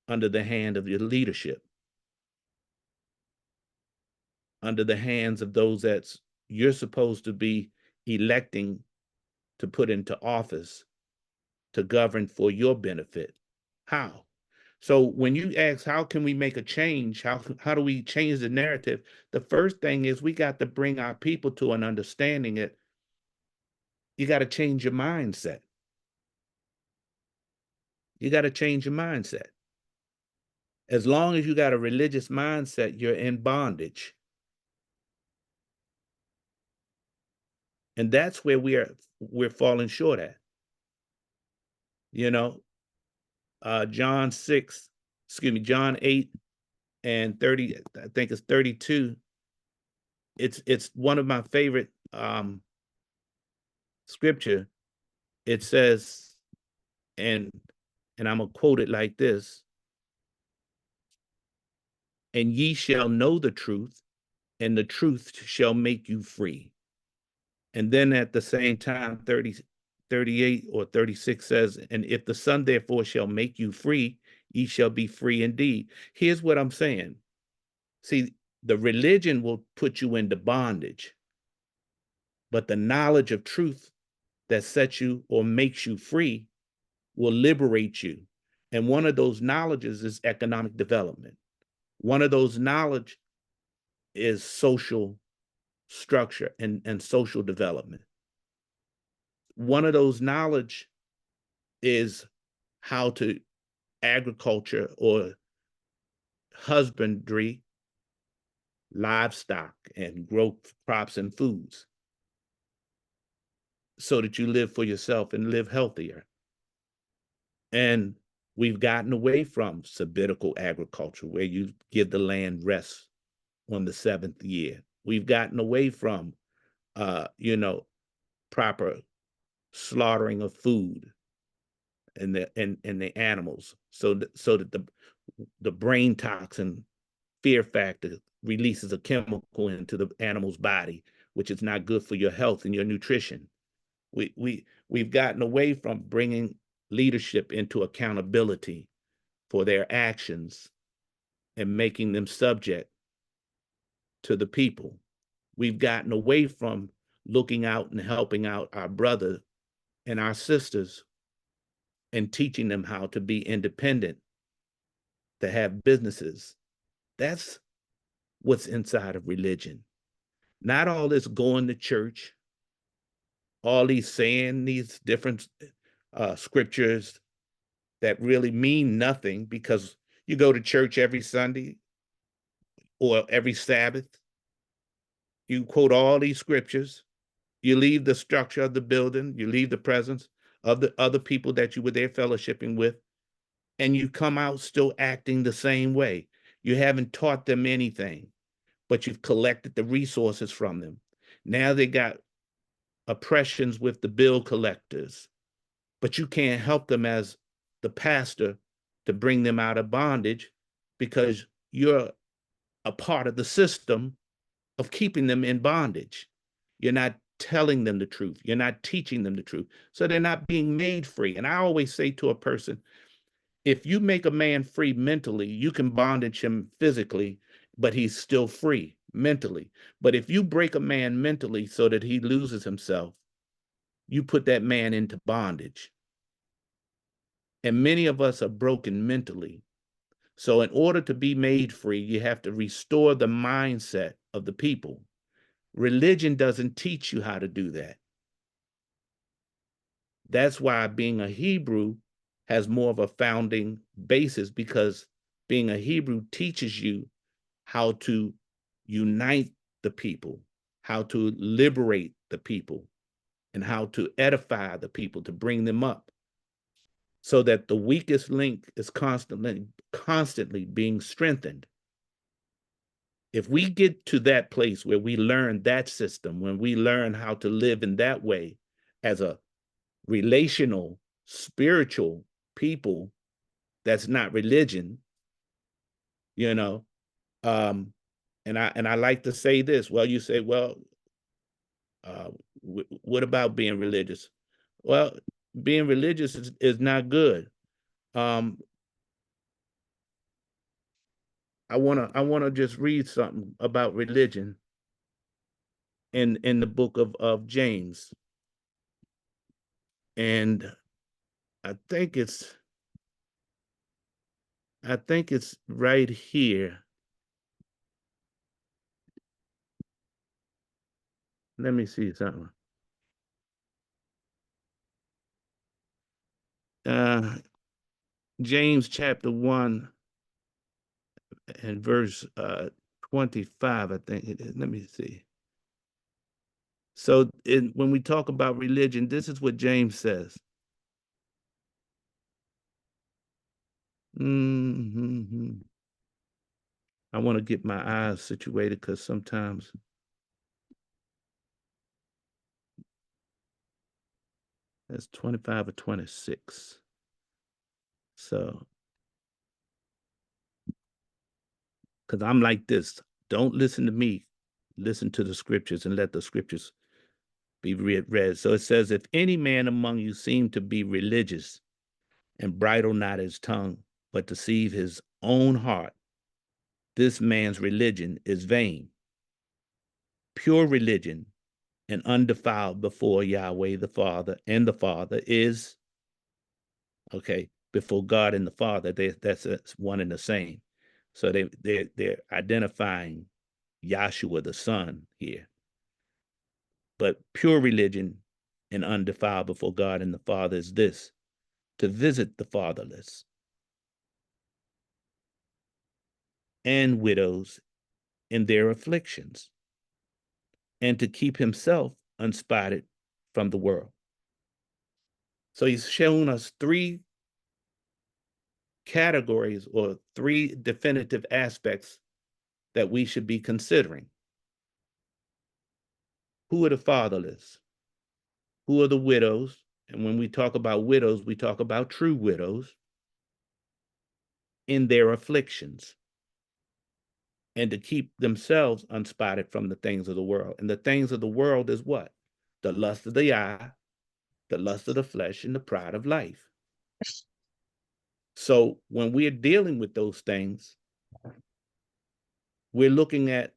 under the hand of your leadership, under the hands of those that you're supposed to be electing to put into office to govern for your benefit? How? So when you ask, how can we make a change? How do we change the narrative? The first thing is we got to bring our people to an understanding that you got to change your mindset. You got to change your mindset. As long as you got a religious mindset, you're in bondage. And that's where we're falling short at. You know, John 8 and 30, I think it's 32. It's one of my favorite scripture. It says, and I'm gonna quote it like this: and ye shall know the truth, and the truth shall make you free. And then at the same time, 38 or 36 says, and if the Son therefore shall make you free, ye shall be free indeed. Here's what I'm saying. See, the religion will put you into bondage, but the knowledge of truth that sets you or makes you free will liberate you. And one of those knowledges is economic development. One of those knowledge is social structure and social development. One of those knowledge is how to agriculture or husbandry, livestock, and grow crops and foods so that you live for yourself and live healthier. And we've gotten away from sabbatical agriculture, where you give the land rest on the 7th year. We've gotten away from, proper slaughtering of food and the animals, so that the brain toxin fear factor releases a chemical into the animal's body, which is not good for your health and your nutrition. We've gotten away from bringing leadership into accountability for their actions and making them subject to the people. We've gotten away from looking out and helping out our brothers and our sisters and teaching them how to be independent, to have businesses. That's what's inside of religion. Not all this going to church, all these saying these different scriptures that really mean nothing, because you go to church every Sunday or every Sabbath, you quote all these scriptures, you leave the structure of the building, you leave the presence of the other people that you were there fellowshipping with, and you come out still acting the same way. You haven't taught them anything, but you've collected the resources from them. Now they got oppressions with the bill collectors, but you can't help them as the pastor to bring them out of bondage, because you're a part of the system of keeping them in bondage. You're not telling them the truth. You're not teaching them the truth. So they're not being made free. And I always say to a person, if you make a man free mentally, you can bondage him physically, but he's still free mentally. But if you break a man mentally so that he loses himself, you put that man into bondage. And many of us are broken mentally. So in order to be made free, you have to restore the mindset of the people. Religion doesn't teach you how to do that. That's why being a Hebrew has more of a founding basis, because being a Hebrew teaches you how to unite the people, how to liberate the people, and how to edify the people, to bring them up, so that the weakest link is constantly being strengthened. If we get to that place where we learn that system, when we learn how to live in that way as a relational spiritual people that's not religion, you know. And I like to say this. Well, you say, well, what about being religious? Well, being religious is not good. Um, I wanna just read something about religion in the book of James, and I think it's right here. Let me see something. Uh, James chapter 1 and verse 25, I think it is. Let me see. So when we talk about religion, this is what James says. I want to get my eyes situated because sometimes that's 25 or 26. So, because I'm like this, don't listen to me, listen to the scriptures and let the scriptures be read. So it says, if any man among you seem to be religious and bridle not his tongue, but deceive his own heart, this man's religion is vain. Pure religion and undefiled before Yahweh the Father and the Father is, okay, before God and the Father, that's one and the same. So they're identifying Yahshua the Son here. But pure religion and undefiled before God and the Father is this: to visit the fatherless and widows in their afflictions, and to keep himself unspotted from the world. So he's shown us three categories or three definitive aspects that we should be considering. Who are the fatherless? Who are the widows? And when we talk about widows, we talk about true widows in their afflictions, and to keep themselves unspotted from the things of the world. And the things of the world is what? The lust of the eye, the lust of the flesh, and the pride of life. So when we're dealing with those things, we're looking at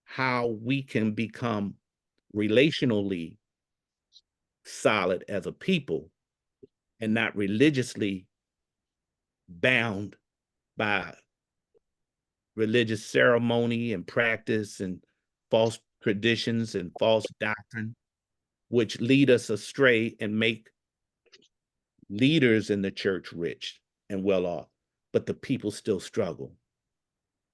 how we can become relationally solid as a people and not religiously bound by religious ceremony and practice and false traditions and false doctrine, which lead us astray and make leaders in the church rich and well off, but the people still struggle.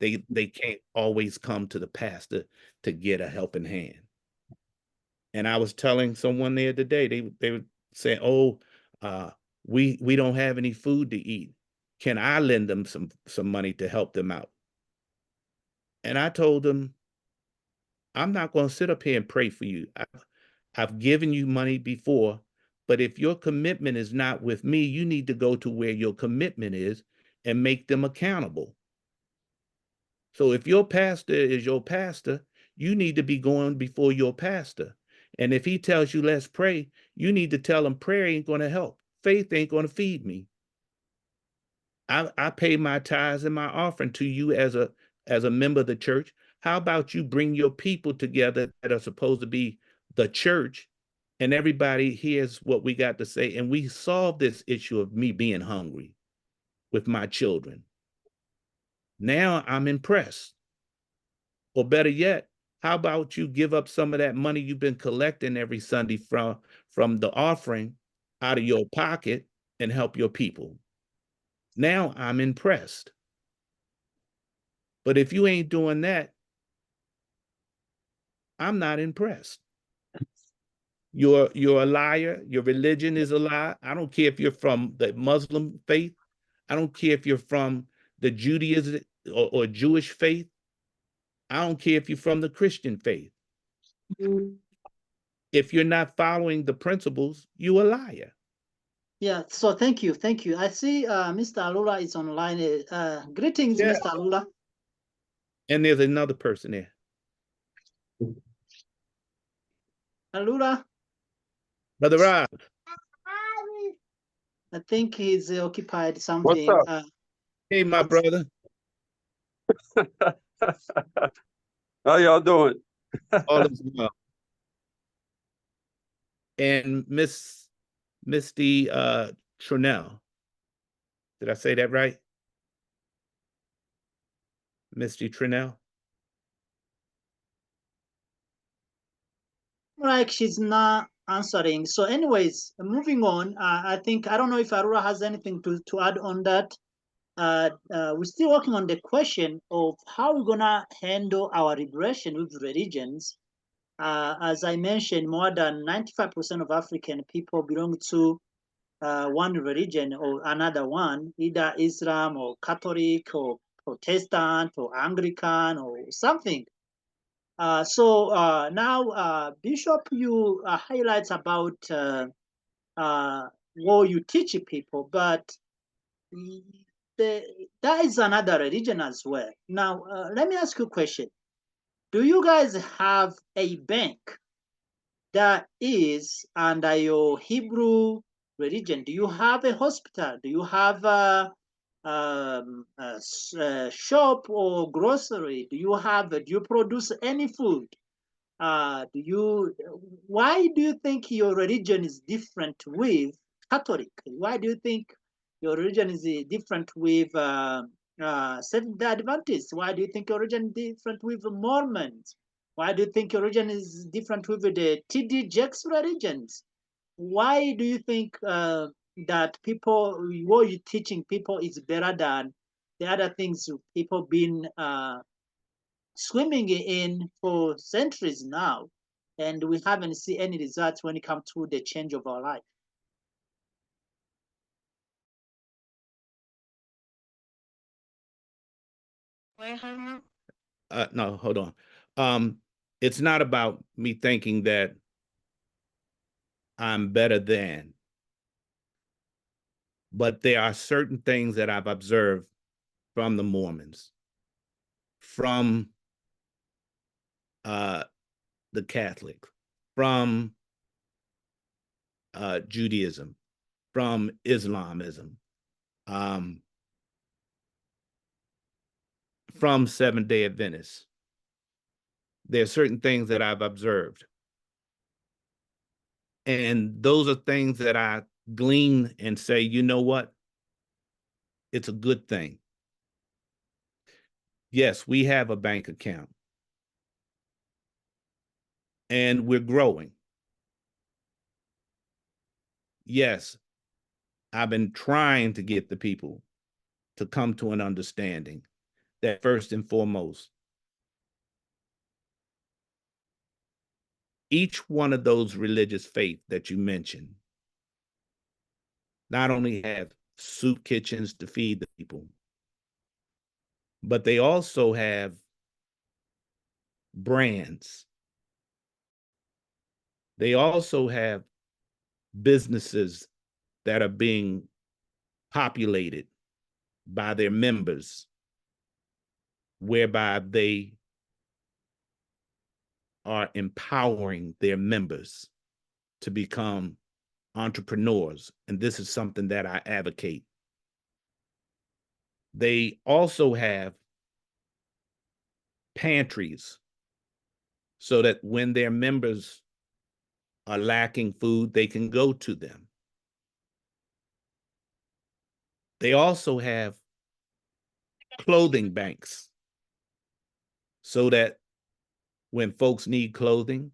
They can't always come to the pastor to get a helping hand. And I was telling someone the other day, they were saying, "Oh, we don't have any food to eat. Can I lend them some money to help them out?" And I told them, I'm not going to sit up here and pray for you. I've given you money before, but if your commitment is not with me, you need to go to where your commitment is and make them accountable. So if your pastor is your pastor, you need to be going before your pastor. And if he tells you, let's pray, you need to tell him prayer ain't going to help. Faith ain't going to feed me. I pay my tithes and my offering to you as a member of the church. How about you bring your people together that are supposed to be the church, and everybody hears what we got to say, and we solve this issue of me being hungry with my children. Now I'm impressed. Or better yet, how about you give up some of that money you've been collecting every Sunday from the offering out of your pocket and help your people? Now I'm impressed. But if you ain't doing that, I'm not impressed. You're a liar. Your religion is a lie. I don't care if you're from the Muslim faith. I don't care if you're from the Judaism or Jewish faith. I don't care if you're from the Christian faith. If you're not following the principles, you a liar. Yeah, so thank you. I see Mr. Alula is online. Greetings, Yeah. Mr. Alula. And there's another person there. Alula, Brother Rob. I think he's occupied What's something. up? Hey, my brother. How y'all doing? All is well. And Misty Trinell. Did I say that right? Misty Trinell? Like she's not answering. So anyways, moving on, I think, I don't know if Arura has anything to add on that. We're still working on the question of how we're gonna handle our liberation with religions. As I mentioned, more than 95% of African people belong to one religion or another one, either Islam or Catholic or Protestant or Anglican or something. So now, Bishop, you highlight about what you teach people, but that is another religion as well. Now, let me ask you a question. Do you guys have a bank that is under your Hebrew religion? Do you have a hospital? Do you have a shop or grocery? Do you produce any food? Why do you think your religion is different with Catholic? Why do you think your religion is different with Seventh-day Adventists? Why do you think your religion is different with Mormons? Why do you think your religion is different with the TD Jakes religions? Why do you think that what you're teaching people is better than the other things people been swimming in for centuries now, and we haven't seen any results when it comes to the change of our life? No, hold on. It's not about me thinking that I'm better than, but there are certain things that I've observed from the Mormons, from the Catholics, from Judaism, from Islamism, from Seventh-day Adventists. There are certain things that I've observed. And those are things that I glean and say, you know what? It's a good thing. Yes, we have a bank account. And we're growing. Yes, I've been trying to get the people to come to an understanding that first and foremost, each one of those religious faiths that you mentioned not only have soup kitchens to feed the people, but they also have brands. They also have businesses that are being populated by their members, whereby they are empowering their members to become entrepreneurs. And this is something that I advocate. They also have pantries so that when their members are lacking food, they can go to them. They also have clothing banks so that when folks need clothing,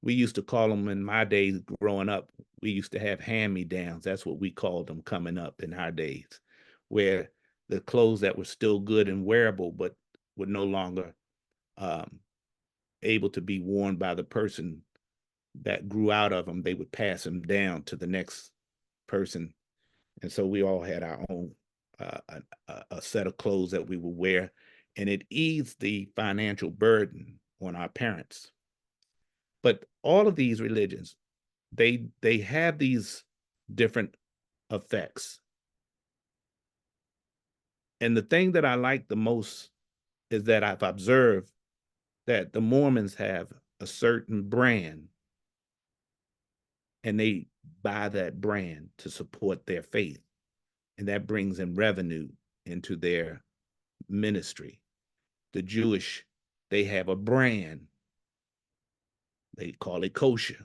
we used to call them, in my days growing up, we used to have hand-me-downs. That's what we called them coming up in our days, where the clothes that were still good and wearable, but were no longer able to be worn by the person that grew out of them, they would pass them down to the next person. And so we all had our own a set of clothes that we would wear, and it eased the financial burden on our parents. But all of these religions, they have these different effects. And the thing that I like the most is that I've observed that the Mormons have a certain brand, and they buy that brand to support their faith. And that brings in revenue into their ministry. The Jewish, they have a brand. They call it kosher.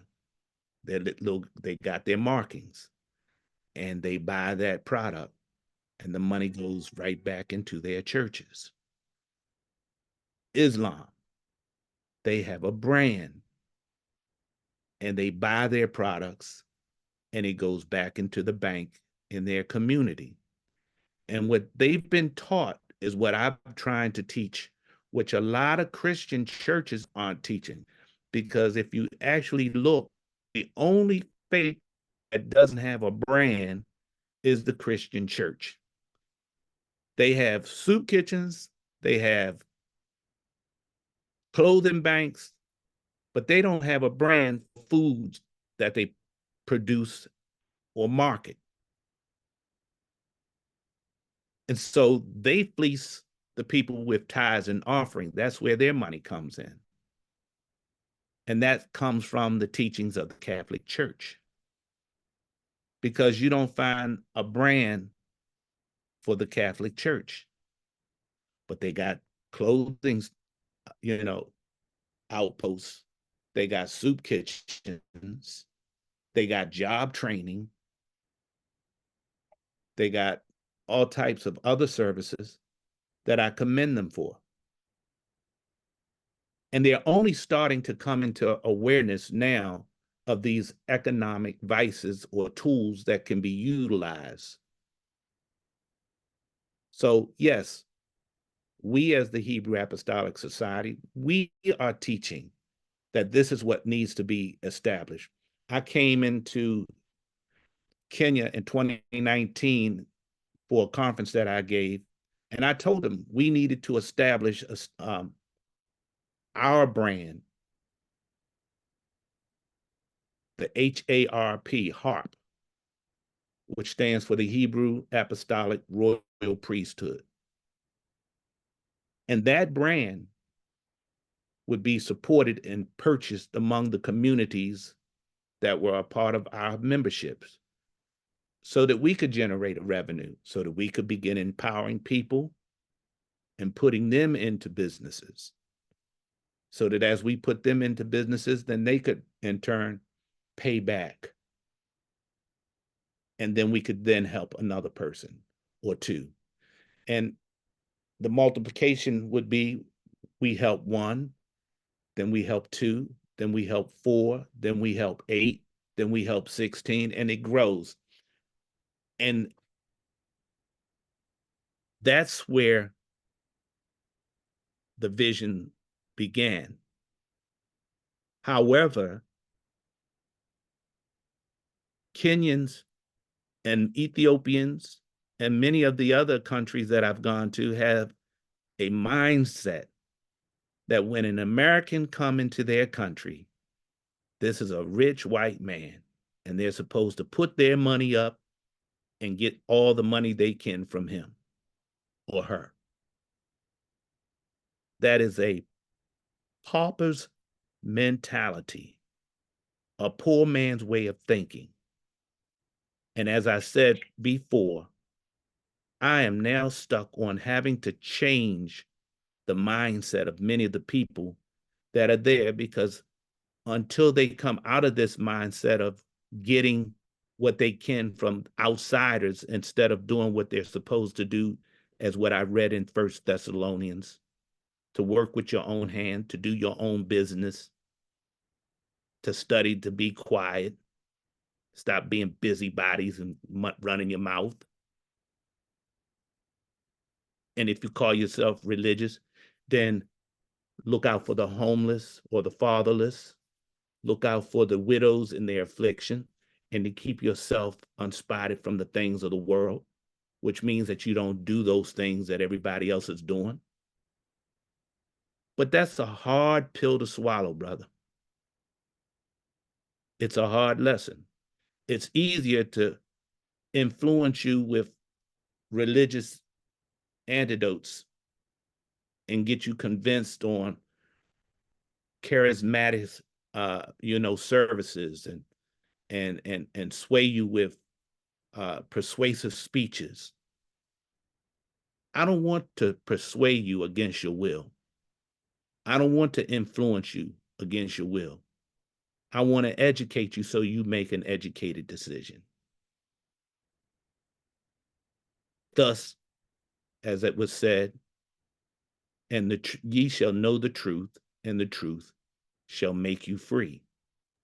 They got their markings, and they buy that product, and the money goes right back into their churches. Islam, they have a brand, and they buy their products, and it goes back into the bank in their community. And what they've been taught is what I'm trying to teach, which a lot of Christian churches aren't teaching. Because if you actually look, the only faith that doesn't have a brand is the Christian church. They have soup kitchens, they have clothing banks, but they don't have a brand for foods that they produce or market. And so they fleece the people with tithes and offering. That's where their money comes in. And that comes from the teachings of the Catholic Church. Because you don't find a brand for the Catholic Church. But they got clothing, outposts. They got soup kitchens. They got job training. They got all types of other services that I commend them for. And they're only starting to come into awareness now of these economic vices or tools that can be utilized. So yes, we as the Hebrew Apostolic Society, we are teaching that this is what needs to be established. I came into Kenya in 2019 for a conference that I gave, and I told them we needed to establish our brand, the HARP, HARP, which stands for the Hebrew Apostolic Royal Priesthood. And that brand would be supported and purchased among the communities that were a part of our memberships, so that we could generate a revenue, so that we could begin empowering people and putting them into businesses, so that as we put them into businesses, then they could in turn pay back. And then we could then help another person or two. And the multiplication would be, we help one, then we help two, then we help four, then we help 8, then we help 16, and it grows. And that's where the vision began. However, Kenyans and Ethiopians and many of the other countries that I've gone to have a mindset that when an American come into their country, this is a rich white man, and they're supposed to put their money up and get all the money they can from him or her. That is a pauper's mentality, a poor man's way of thinking. And as I said before, I am now stuck on having to change the mindset of many of the people that are there, because until they come out of this mindset of getting what they can from outsiders instead of doing what they're supposed to do, as what I read in 1 Thessalonians, to work with your own hand, to do your own business, to study, to be quiet, stop being busybodies and running your mouth. And if you call yourself religious, then look out for the homeless or the fatherless. Look out for the widows in their affliction, and to keep yourself unspotted from the things of the world, which means that you don't do those things that everybody else is doing. But that's a hard pill to swallow, brother. It's a hard lesson. It's easier to influence you with religious antidotes and get you convinced on charismatic, services and sway you with persuasive speeches. I don't want to persuade you against your will. I don't want to influence you against your will. I want to educate you so you make an educated decision. Thus, as it was said, and ye shall know the truth, and the truth shall make you free.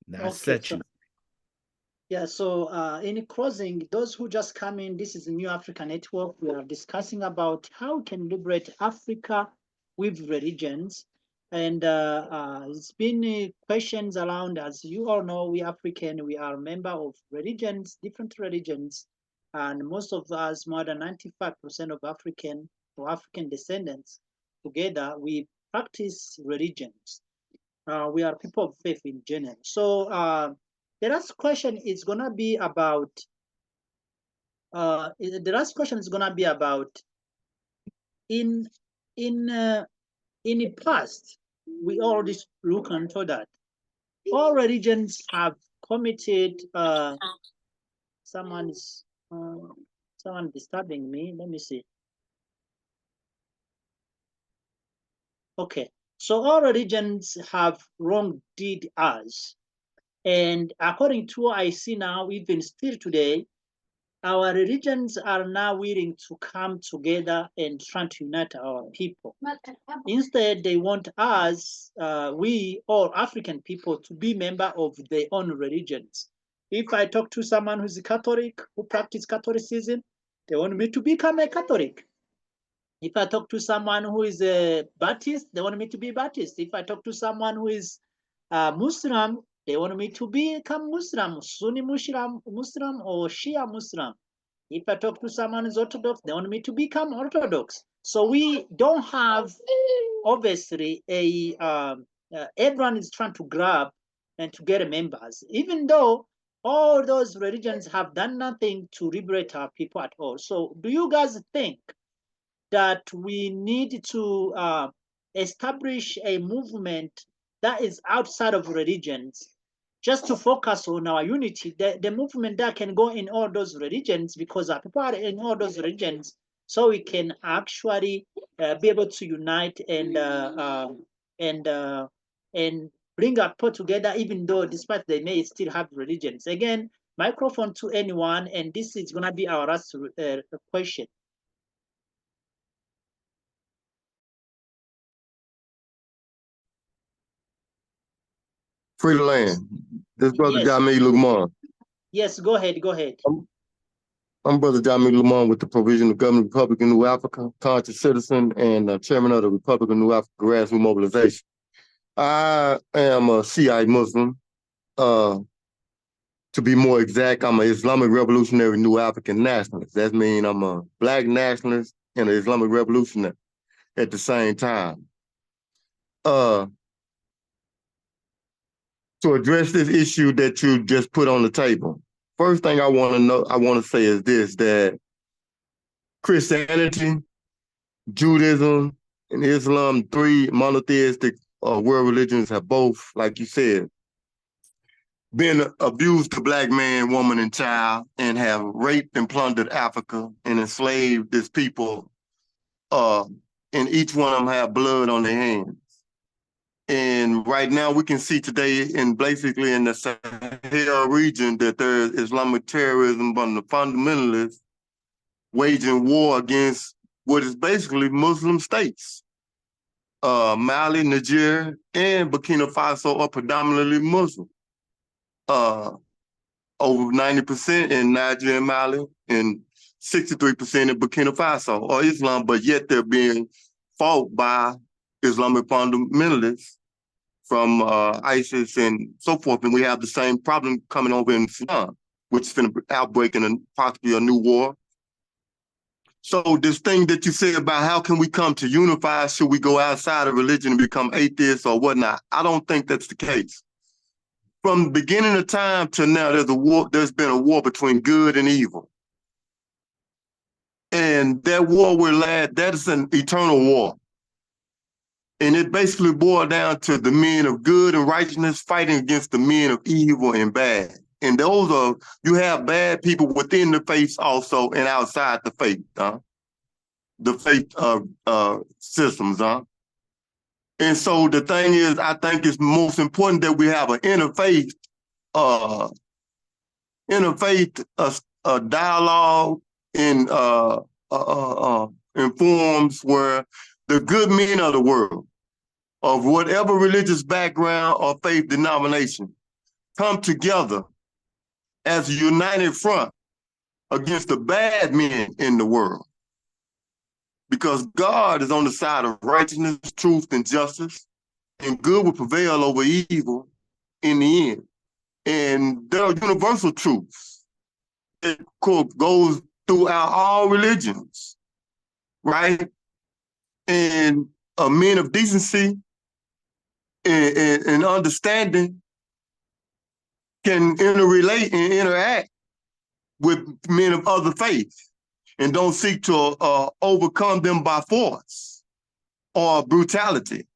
Now set you. Yeah, so in closing, those who just come in, this is the New Africa Network. We are discussing about how we can liberate Africa with religions. And it's been questions around, as you all know, we African, we are a member of religions, different religions. And most of us, more than 95% of African or African descendants, together, we practice religions. We are people of faith in general. So the last question is gonna be about. The last question is gonna be about in the past. We already look into that. All religions have committed. Someone disturbing me. Let me see. Okay, so all religions have wronged us. And according to what I see now, even still today, our religions are now willing to come together and try to unite our people. Instead, they want us, we all African people, to be member of their own religions. If I talk to someone who's a Catholic, who practices Catholicism, they want me to become a Catholic. If I talk to someone who is a Baptist, they want me to be Baptist. If I talk to someone who is Muslim, they want me to become Muslim, Sunni Muslim, or Shia Muslim. If I talk to someone who's Orthodox, they want me to become Orthodox. So we don't have, obviously, everyone is trying to grab and to get members, even though all those religions have done nothing to liberate our people at all. So do you guys think that we need to establish a movement that is outside of religions, just to focus on our unity, the movement that can go in all those religions, because our people are in all those religions, so we can actually be able to unite and bring our people together, even though despite they may still have religions. Again, microphone to anyone, and this is going to be our last question. Free the land. This brother Jamil Lamont. Yes, go ahead. I'm Brother Jamil Lamont with the Provisional Government Republic of New Africa, conscious citizen, and chairman of the Republic of New Africa Grassroots Mobilization. I am a Shiite Muslim. To be more exact, I'm an Islamic Revolutionary New African nationalist. That means I'm a Black nationalist and an Islamic revolutionary at the same time. To address this issue that you just put on the table, first thing I want to say is this, that Christianity, Judaism, and Islam, three monotheistic world religions, have both, like you said, been abused to Black man, woman, and child, and have raped and plundered Africa and enslaved its people. And each one of them have blood on their hands. And right now we can see today basically in the Sahel region that there is Islamic terrorism by the fundamentalists waging war against what is basically Muslim states. Mali, Niger, and Burkina Faso are predominantly Muslim. Over 90% in Niger and Mali, and 63% in Burkina Faso are Islam, but yet they're being fought by Islamic fundamentalists from ISIS and so forth. And we have the same problem coming over in Sudan, which is going to outbreak in possibly a new war. So this thing that you said about how can we come to unify, should we go outside of religion and become atheists or whatnot? I don't think that's the case. from the beginning of time to now, there's been a war between good and evil. And that war will last, that is an eternal war. And it basically boiled down to the men of good and righteousness fighting against the men of evil and bad. And those are, you have bad people within the faith also and outside the faith, the faith systems. And so the thing is, I think it's most important that we have an interfaith dialogue in forms where the good men of the world, of whatever religious background or faith denomination, come together as a united front against the bad men in the world. Because God is on the side of righteousness, truth, and justice, and good will prevail over evil in the end. And there are universal truths that goes throughout all religions, right? And men of decency and understanding can interrelate and interact with men of other faiths and don't seek to overcome them by force or brutality,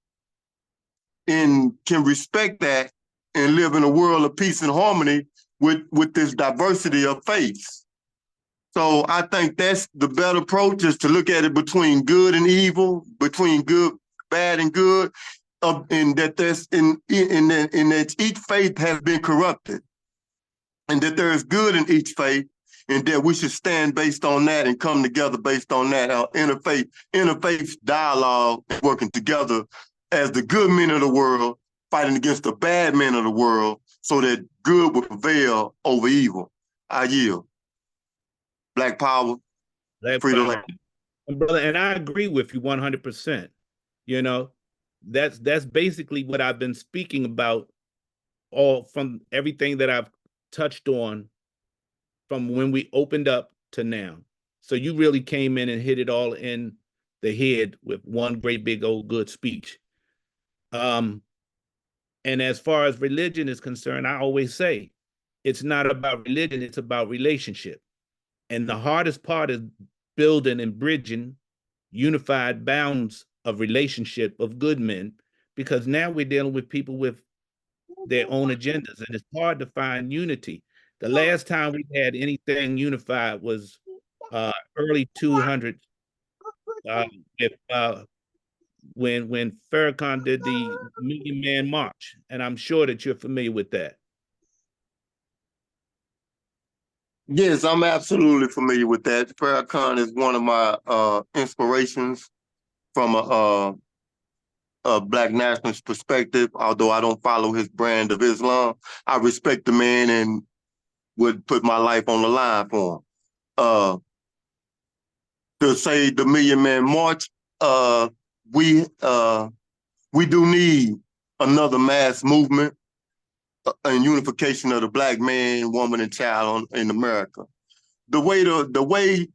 and can respect that and live in a world of peace and harmony with this diversity of faiths. So I think that's the better approach, is to look at it between good and evil, between good, bad and good, and that that each faith has been corrupted, and that there is good in each faith, and that we should stand based on that and come together based on that, our interfaith dialogue, working together as the good men of the world, fighting against the bad men of the world, so that good will prevail over evil. I yield. Black power, freedom. Brother, and I agree with you 100%. You know, that's basically what I've been speaking about, all from everything that I've touched on from when we opened up to now. So you really came in and hit it all in the head with one great big old good speech. And as far as religion is concerned, I always say it's not about religion, it's about relationship. And the hardest part is building and bridging unified bounds of relationship of good men, because now we're dealing with people with their own agendas, and it's hard to find unity. The last time we had anything unified was early 200s, when Farrakhan did the Million Man March, and I'm sure that you're familiar with that. Yes, I'm absolutely familiar with that. Farrakhan is one of my inspirations from a Black nationalist perspective. Although I don't follow his brand of Islam, I respect the man and would put my life on the line for him. To say the Million Man March, we do need another mass movement and unification of the Black man, woman, and child in America. The way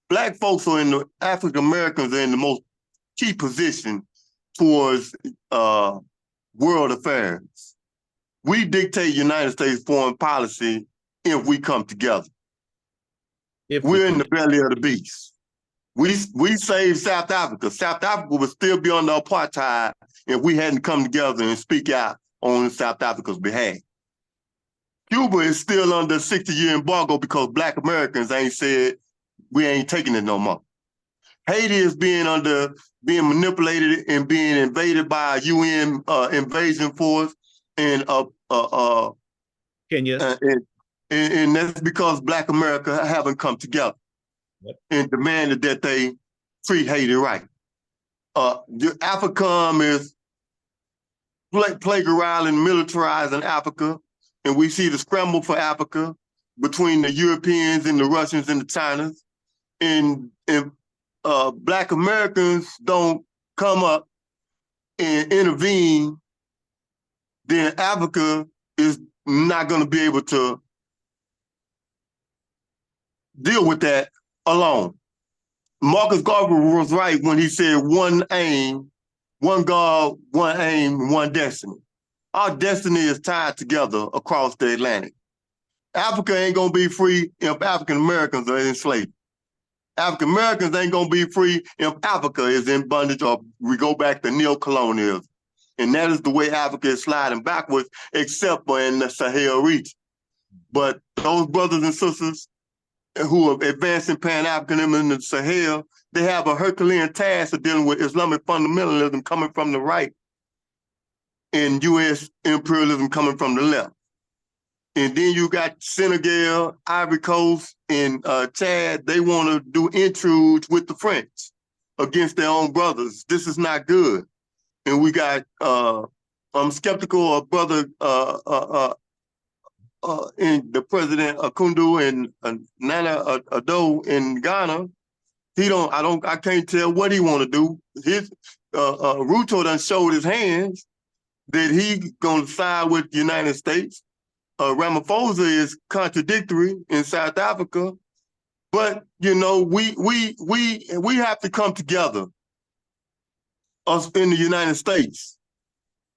Black folks are in the African Americans are in the most key position towards world affairs. We dictate United States foreign policy if we come together. We're in the belly of the beast. We saved South Africa. South Africa would still be under apartheid if we hadn't come together and speak out on South Africa's behalf. Cuba is still under a 60-year embargo because Black Americans ain't said we ain't taking it no more. Haiti is being manipulated and being invaded by a UN invasion force, and Kenya. And that's because Black America haven't come together and demanded that they treat Haiti right. The AFRICOM is plagiarizing, militarizing Africa, and we see the scramble for Africa between the Europeans and the Russians and the Chinas. And Black Americans don't come up and intervene, then Africa is not going to be able to deal with that alone. Marcus Garvey was right when he said one aim, one God, one aim, one destiny. our destiny is tied together across the Atlantic. Africa ain't gonna be free if African Americans are enslaved. African Americans ain't gonna be free if Africa is in bondage, or we go back to neo-colonialism. And that is the way Africa is sliding backwards, except for in the Sahel region. But those brothers and sisters who are advancing Pan-Africanism in the Sahel, they have a Herculean task of dealing with Islamic fundamentalism coming from the right and U.S. imperialism coming from the left. And then you got Senegal, Ivory Coast, and Chad. They want to do intrudes with the French against their own brothers. This is not good. And we got, I'm skeptical of brother in the president Akundu and Nana Addo in Ghana. I can't tell what he want to do. His Ruto done showed his hands that he gonna side with the United States. Ramaphosa is contradictory in South Africa, but you know we have to come together, us in the United States.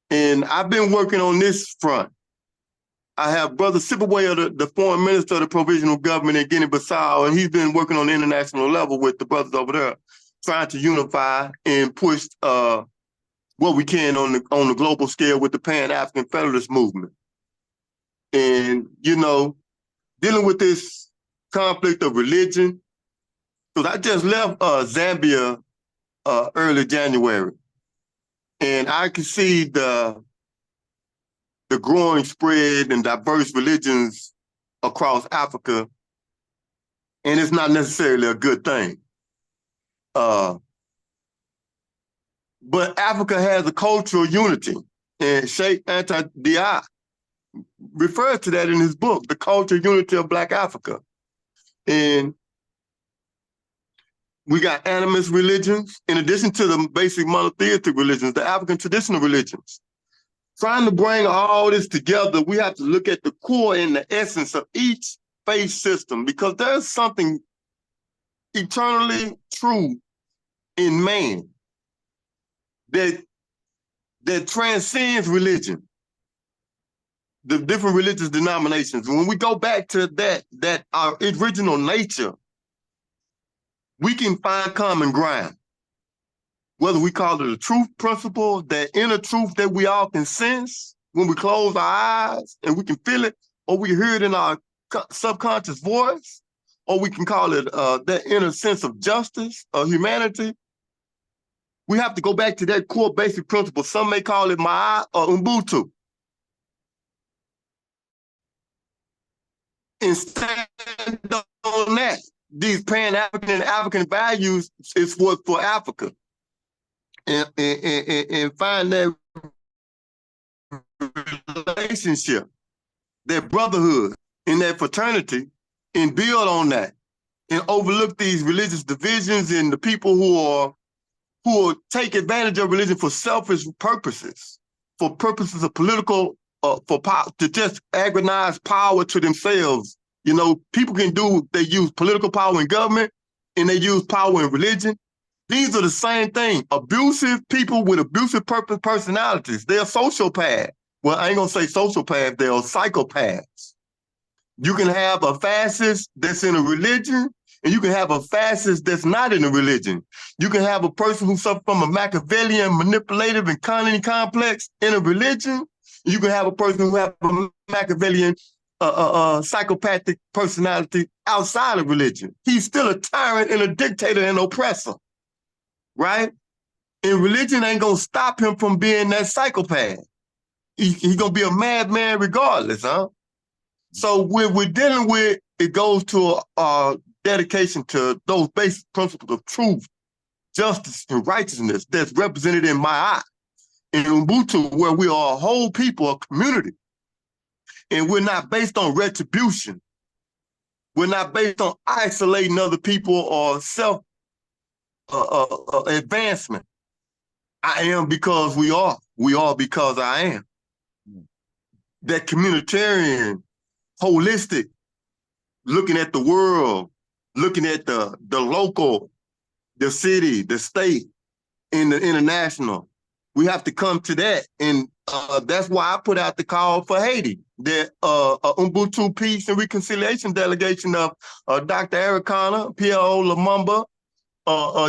And I've been working on this front. I have Brother Sipaway, the foreign minister of the provisional government in Guinea-Bissau, and he's been working on the international level with the brothers over there, trying to unify and push what we can on the global scale with the Pan-African Federalist movement. And, you know, dealing with this conflict of religion, because I just left Zambia early January, and I can see the growing spread and diverse religions across Africa, and it's not necessarily a good thing. But Africa has a cultural unity, and Sheikh Anta Diop referred to that in his book, The Cultural Unity of Black Africa. And we got animist religions, in addition to the basic monotheistic religions, the African traditional religions. Trying to bring all this together, we have to look at the core and the essence of each faith system, because there's something eternally true in man that transcends religion, the different religious denominations. When we go back to that our original nature, we can find common ground. Whether we call it a truth principle, that inner truth that we all can sense when we close our eyes and we can feel it, or we hear it in our subconscious voice, or we can call it that inner sense of justice or humanity. We have to go back to that core basic principle. Some may call it Ma'a or Ubuntu. And stand on that. These Pan-African and African values is for Africa. And find that relationship, that brotherhood, and that fraternity, and build on that, and overlook these religious divisions and the people who take advantage of religion for selfish purposes, for purposes of political, for power, to just agonize power to themselves. You know, people they use political power in government, and they use power in religion. These are the same thing. Abusive people with abusive personalities. They're sociopaths. Well, I ain't gonna say sociopaths, they're psychopaths. You can have a fascist that's in a religion, and you can have a fascist that's not in a religion. You can have a person who suffers from a Machiavellian, manipulative, and cunning complex in a religion. You can have a person who has a Machiavellian, psychopathic personality outside of religion. He's still a tyrant and a dictator and oppressor. Right? And religion ain't gonna stop him from being that psychopath. He's gonna be a madman regardless, huh? So when we're dealing with, it goes to our dedication to those basic principles of truth, justice, and righteousness that's represented in Ma'a, in Ubuntu, where we are a whole people, a community. And we're not based on retribution. We're not based on isolating other people or self advancement. I am because we are. We are because I am. That communitarian, holistic, looking at the world, looking at the local, the city, the state, and the international. We have to come to that. And that's why I put out the call for Haiti. The Ubuntu Peace and Reconciliation delegation of Dr. Eric Connor, P.L.O. Lumumba,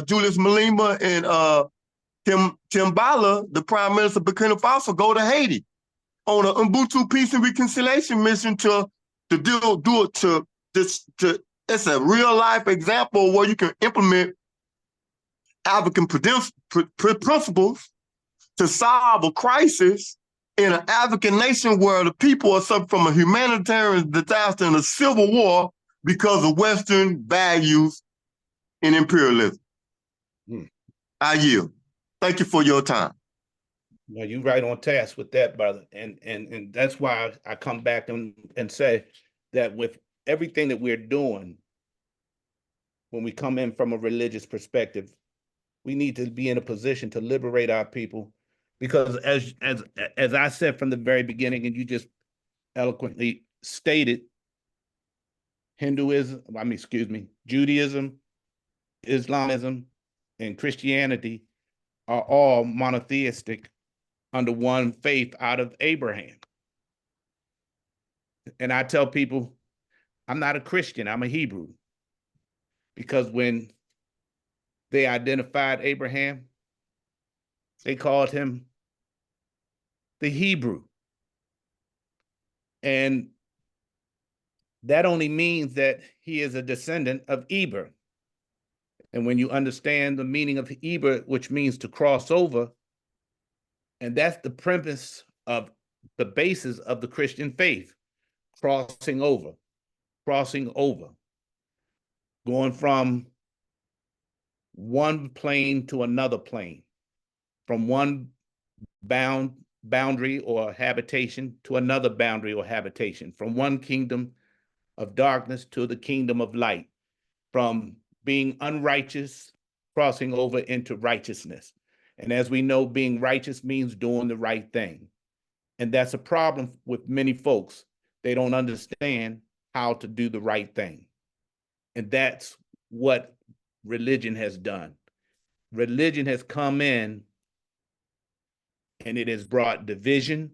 Julius Malema, and Timbala, the Prime Minister of Burkina Faso, go to Haiti on an Ubuntu Peace and Reconciliation mission to it's a real life example where you can implement African principles to solve a crisis in an African nation where the people are suffering from a humanitarian disaster and a civil war because of Western values and imperialism. I yield. Thank you for your time. Well, you're right on task with that, brother. And that's why I come back and say that with everything that we're doing, when we come in from a religious perspective, we need to be in a position to liberate our people. Because as I said from the very beginning, and you just eloquently stated, Judaism, Islamism, and Christianity are all monotheistic under one faith out of Abraham. And I tell people, I'm not a Christian, I'm a Hebrew. Because when they identified Abraham, they called him the Hebrew. And that only means that he is a descendant of Eber. And when you understand the meaning of Eber, which means to cross over, and that's the premise of the basis of the Christian faith, crossing over, going from one plane to another plane, from one boundary or habitation to another boundary or habitation, from one kingdom of darkness to the kingdom of light, from being unrighteous, crossing over into righteousness. And as we know, being righteous means doing the right thing. And that's a problem with many folks. They don't understand how to do the right thing. And that's what religion has done. Religion has come in and it has brought division.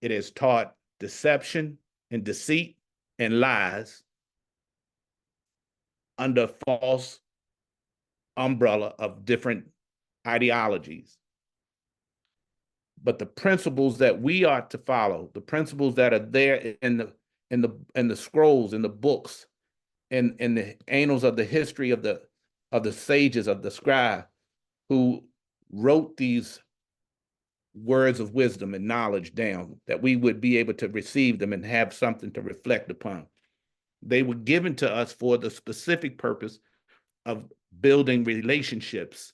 It has taught deception and deceit and lies under false umbrella of different ideologies. But the principles that we are to follow, the principles that are there in the scrolls, in the books, in the annals of the history of the sages, of the scribe who wrote these words of wisdom and knowledge down, that we would be able to receive them and have something to reflect upon. They were given to us for the specific purpose of building relationships.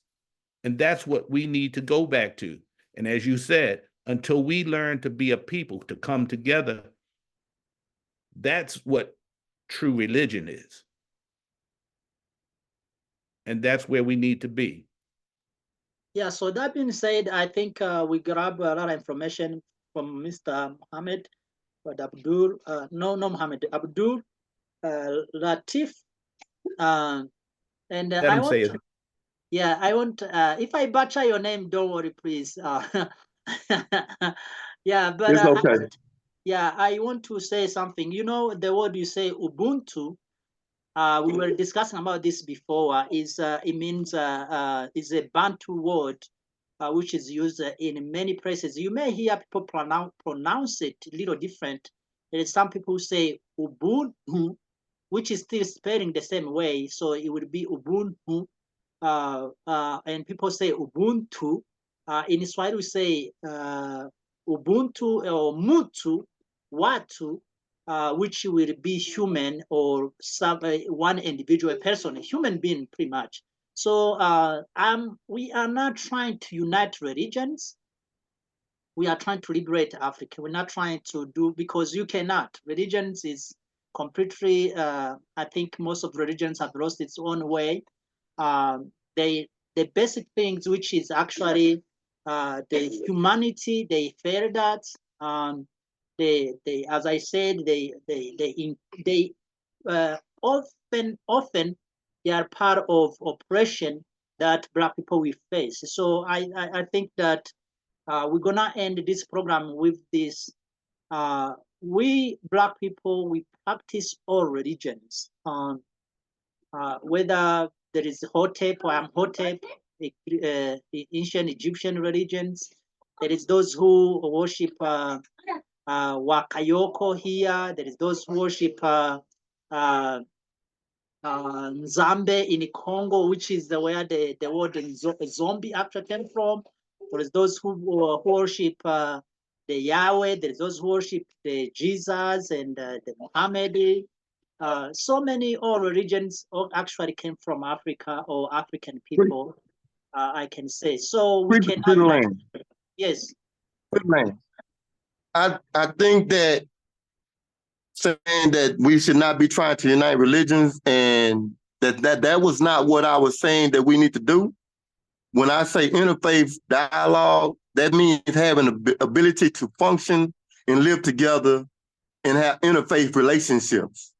And that's what we need to go back to. And as you said, until we learn to be a people, to come together, that's what true religion is. And that's where we need to be. Yeah, so that being said, I think we grab a lot of information from Mr. Mohammed, but Abdul, no Mohammed, Abdul Latif. And I want to, yeah, I want, if I butcher your name, don't worry, please. Yeah, but It's okay. I want to say something. You know, the word you say, Ubuntu, we were discussing about this before, it means is a Bantu word which is used in many places. You may hear people pronounce it a little different. There is some people say Ubuntu, which is still spelling the same way, so it would be Ubuntu. And people say Ubuntu. In Swahili, we say Ubuntu or Mutu, Watu, which will be human or one individual person, a human being, pretty much. So we are not trying to unite religions. We are trying to liberate Africa. We're not trying to do, because you cannot. Religions is completely, I think most of religions have lost its own way. The basic things, which is actually the humanity, they failed that. They, as I said, they often they are part of oppression that Black people will face. So I think that we're gonna end this program with this. We Black people, we practice all religions. Whether there is Hotep or Amhotep, the ancient Egyptian religions. There is those who worship Wakayoko here. There is those who worship Nzambe in Congo, which is where the word zombie actually came from. There is those who worship the Yahweh. There is those who worship the Jesus and the Muhammad. So many all religions actually came from Africa or African people, I can say. So we can yes. I think that saying that we should not be trying to unite religions and that was not what I was saying that we need to do. When I say interfaith dialogue, that means having the ability to function and live together and have interfaith relationships.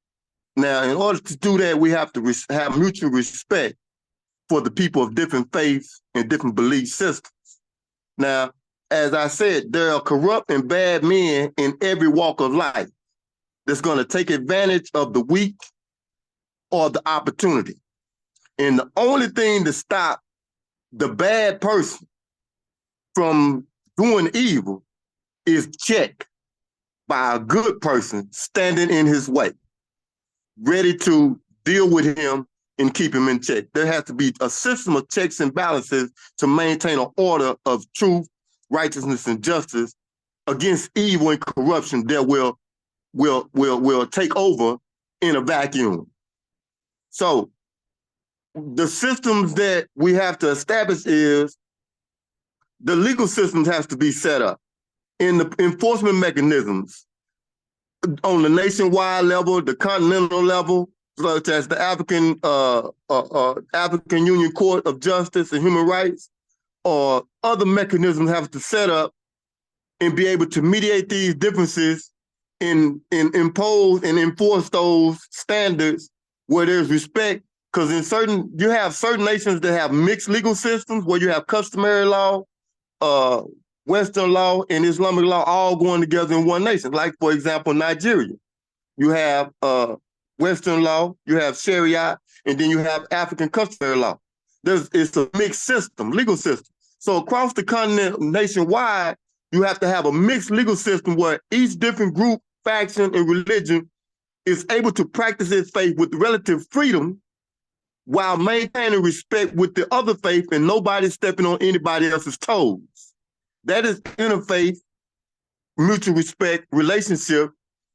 Now, in order to do that, we have to have mutual respect for the people of different faiths and different belief systems. Now, as I said, there are corrupt and bad men in every walk of life that's going to take advantage of the weak or the opportunity. And the only thing to stop the bad person from doing evil is checked by a good person standing in his way, ready to deal with him and keep him in check. There has to be a system of checks and balances to maintain an order of truth, righteousness, and justice against evil and corruption that will take over in a vacuum. So the systems that we have to establish is the legal systems has to be set up in the enforcement mechanisms on the nationwide level, the continental level, such as the African Union Court of Justice and Human Rights, or other mechanisms have to set up and be able to mediate these differences and impose and enforce those standards where there's respect. Because you have certain nations that have mixed legal systems where you have customary law, Western law, and Islamic law all going together in one nation. Like, for example, Nigeria. You have Western law, you have Sharia, and then you have African customary law. It's a mixed system, legal system. So across the continent, nationwide, you have to have a mixed legal system where each different group, faction, and religion is able to practice its faith with relative freedom while maintaining respect with the other faith and nobody stepping on anybody else's toes. That is interfaith, mutual respect, relationship,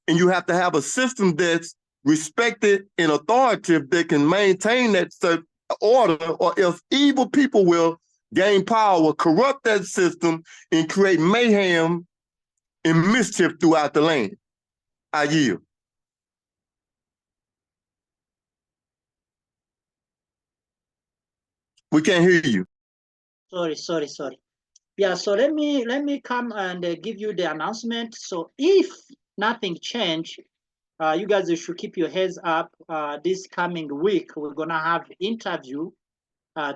and you have to have a system that's respected and authoritative that can maintain that order, or else evil people will gain power, corrupt that system, and create mayhem and mischief throughout the land. I yield. We can't hear you. Sorry. Yeah, so let me come and give you the announcement. So if nothing changed, you guys should keep your heads up. This coming week, we're gonna have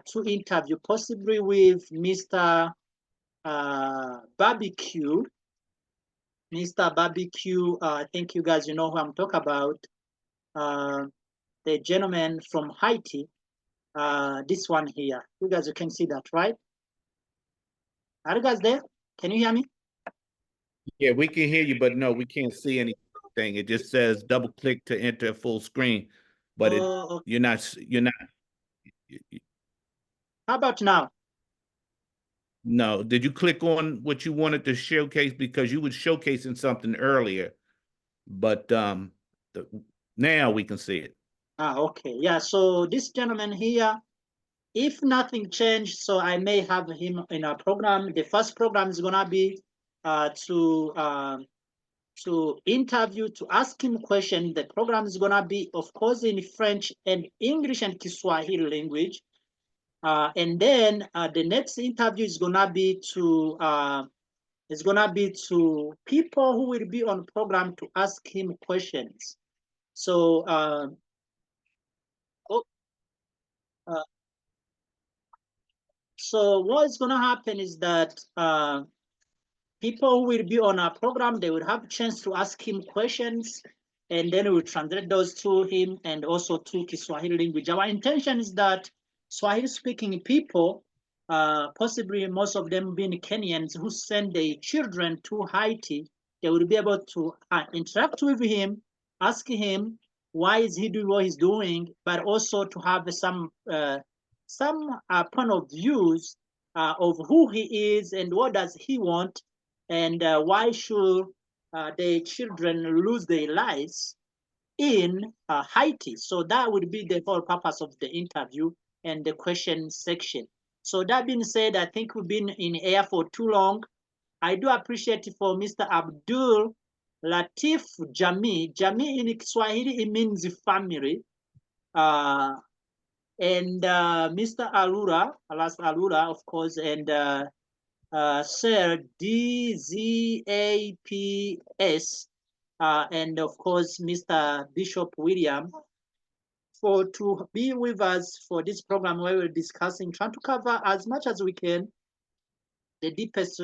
two interview, possibly with Mr. Barbecue. Mr. Barbecue, I think you guys know who I'm talking about. The gentleman from Haiti. This one here. You guys can see that, right? Are you guys there? Can you hear me? Yeah, we can hear you, but no, we can't see anything. It just says double click to enter full screen, but okay. you're not. How about now? No. Did you click on what you wanted to showcase? Because you were showcasing something earlier, but now we can see it. Okay. Yeah. So this gentleman here, if nothing changed, so I may have him in our program. The first program is gonna be to interview, to ask him questions. The program is gonna be, of course, in French and English and Kiswahili language. And then the next interview is gonna be to people who will be on program to ask him questions. So So what is going to happen is that people who will be on our program, they will have a chance to ask him questions, and then we will translate those to him and also to Kiswahili language. Our intention is that Swahili-speaking people, possibly most of them being Kenyans who send their children to Haiti, they will be able to interact with him, ask him why is he doing what he's doing, but also to have some point of views of who he is and what does he want, and why should the children lose their lives in Haiti. So that would be the whole purpose of the interview and the question section. So that being said, I think we've been in air for too long. I do appreciate it for Mr. Abdul Latif Jami. Jami in Kiswahili, it means family. And Mr. Alura, Alas Alura, of course, and Sir DZAPS, and of course, Mr. Bishop William, to be with us for this program where we're discussing, trying to cover as much as we can the deepest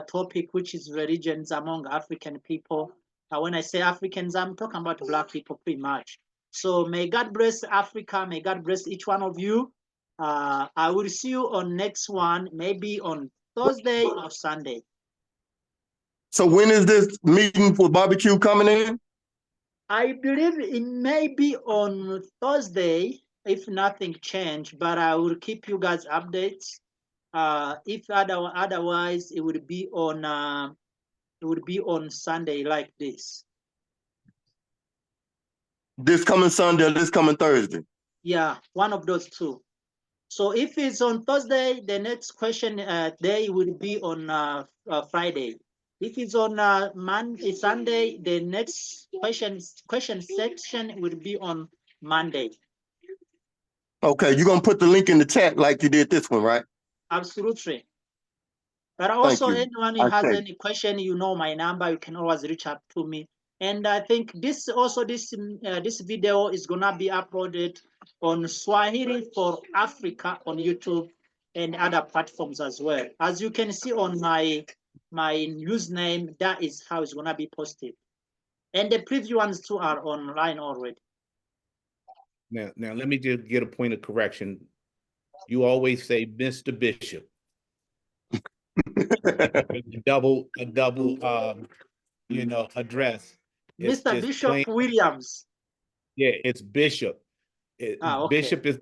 topic, which is religions among African people. When I say Africans, I'm talking about Black people pretty much. So may God bless Africa. May God bless each one of you. I will see you on next one, maybe on Thursday or Sunday. So when is this meeting for barbecue coming in? I believe it may be on Thursday if nothing changed, but I will keep you guys updates. If otherwise, it would be on Sunday like this. This coming Sunday or this coming Thursday? Yeah, one of those two. So if it's on Thursday, the next question day will be on Friday. If it's on Sunday, the next question section will be on Monday. Okay, you're gonna put the link in the chat like you did this one, right? Absolutely. But also, you. anyone who has any question, you know my number. You can always reach out to me. And I think this video is gonna be uploaded on Swahili for Africa on YouTube and other platforms as well. As you can see on my username, that is how it's gonna be posted. And the preview ones too are online already. Now let me just get a point of correction. You always say Mr. Bishop. a double address. It's Mr. Bishop Williams. Yeah, it's Bishop. Okay. Bishop is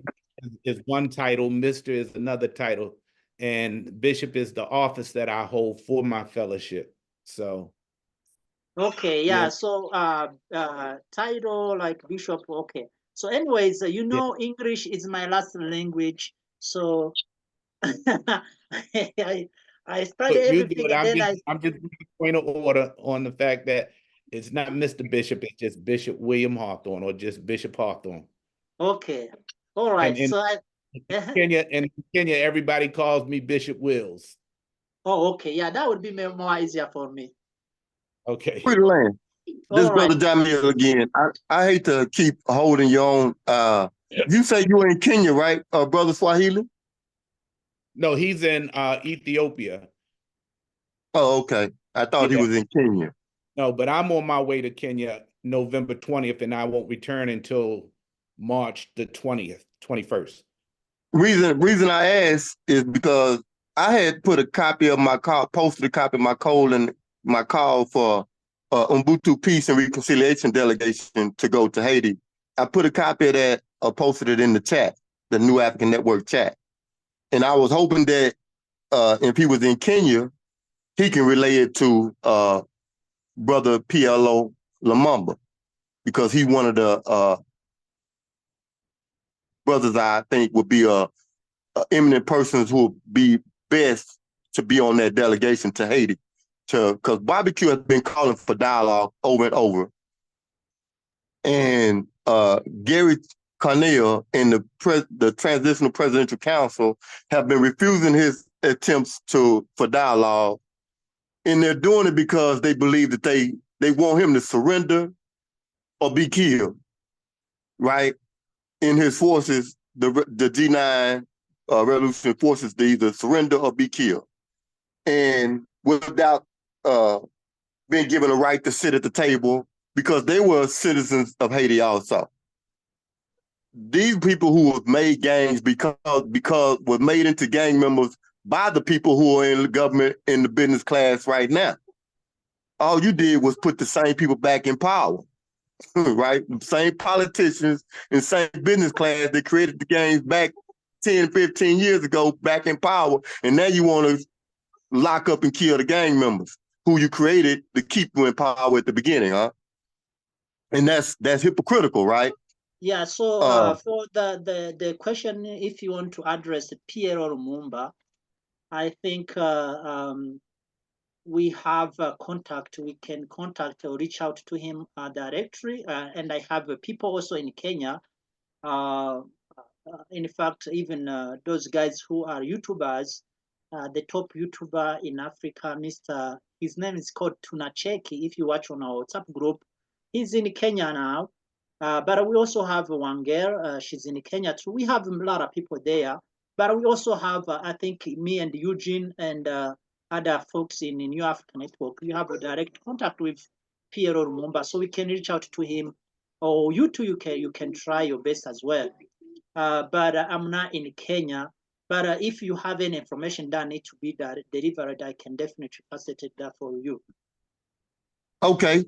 one title, Mr. is another title, and Bishop is the office that I hold for my fellowship. So okay, yeah. So title like Bishop. Okay. So anyways, you know, English is my last language. So I studied everything, and then I'm just point of order on the fact that it's not Mr. Bishop, it's just Bishop William Hawthorne or just Bishop Hawthorne. Okay. All right. In Kenya, everybody calls me Bishop Wills. Oh, okay. Yeah, that would be more easier for me. Okay. Free the land. This brother Jamil again. I hate to keep holding you on. You say you in Kenya, right, brother Swahili? No, he's in Ethiopia. Oh, okay. I thought he was in Kenya. No, but I'm on my way to Kenya November 20th, and I won't return until March the 21st. Reason I asked is because I had put a copy of my call, posted a copy of my call and my call for Ubuntu Peace and Reconciliation delegation to go to Haiti. I put a copy of that, posted it in the chat, the New African Network chat. And I was hoping that if he was in Kenya, he can relay it to Brother PLO Lumumba, because he's one of the brothers I think would be eminent persons who would be best to be on that delegation to Haiti. Because barbecue has been calling for dialogue over and over. And Gary Cornell and the Transitional Presidential Council have been refusing his attempts for dialogue. And they're doing it because they believe that they want him to surrender or be killed, right? In his forces, the G9 revolutionary forces to either surrender or be killed. And without being given a right to sit at the table, because they were citizens of Haiti also. These people who were made gangs because were made into gang members by the people who are in the government, in the business class right now. All you did was put the same people back in power, right? Same politicians and same business class that created the gangs back 10, 15 years ago back in power. And now you want to lock up and kill the gang members who you created to keep you in power at the beginning, huh? And that's hypocritical, right? Yeah, so for the question, if you want to address Pierre Lumumba, I think we have contact. We can contact or reach out to him directly. And I have people also in Kenya. In fact, even those guys who are YouTubers, the top YouTuber in Africa, his name is called Tunacheki. If you watch on our WhatsApp group, he's in Kenya now. But we also have one girl, she's in Kenya too. We have a lot of people there. But we also have, I think, me and Eugene and other folks in the New Africa Network. You have a direct contact with Pierre Lumumba, so we can reach out to him. Or you too, you can try your best as well. But I'm not in Kenya. But if you have any information that needs to be delivered, I can definitely facilitate that for you. Okay.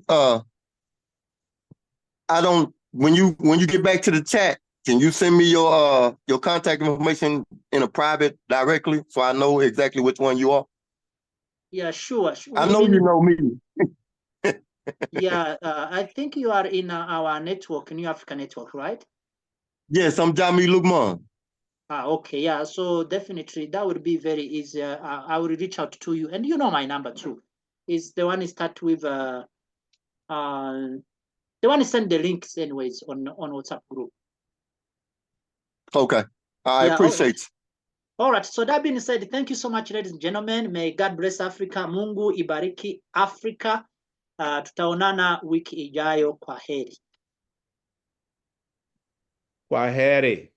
When you get back to the chat, can you send me your contact information in a private directly so I know exactly which one you are? Yeah, sure. I know you know me. Yeah, I think you are in our network, New Africa Network, right? Yes, I'm Jami Lukman. Okay, yeah. So definitely that would be very easy. I will reach out to you, and you know my number too. Is the one that start with the one that send the links anyways on WhatsApp group. Okay, I appreciate you. All right. So that being said, thank you so much, ladies and gentlemen. May God bless Africa. Mungu ibariki Africa. Tutaonana wiki ijayo. Kwa heri. Kwaheri.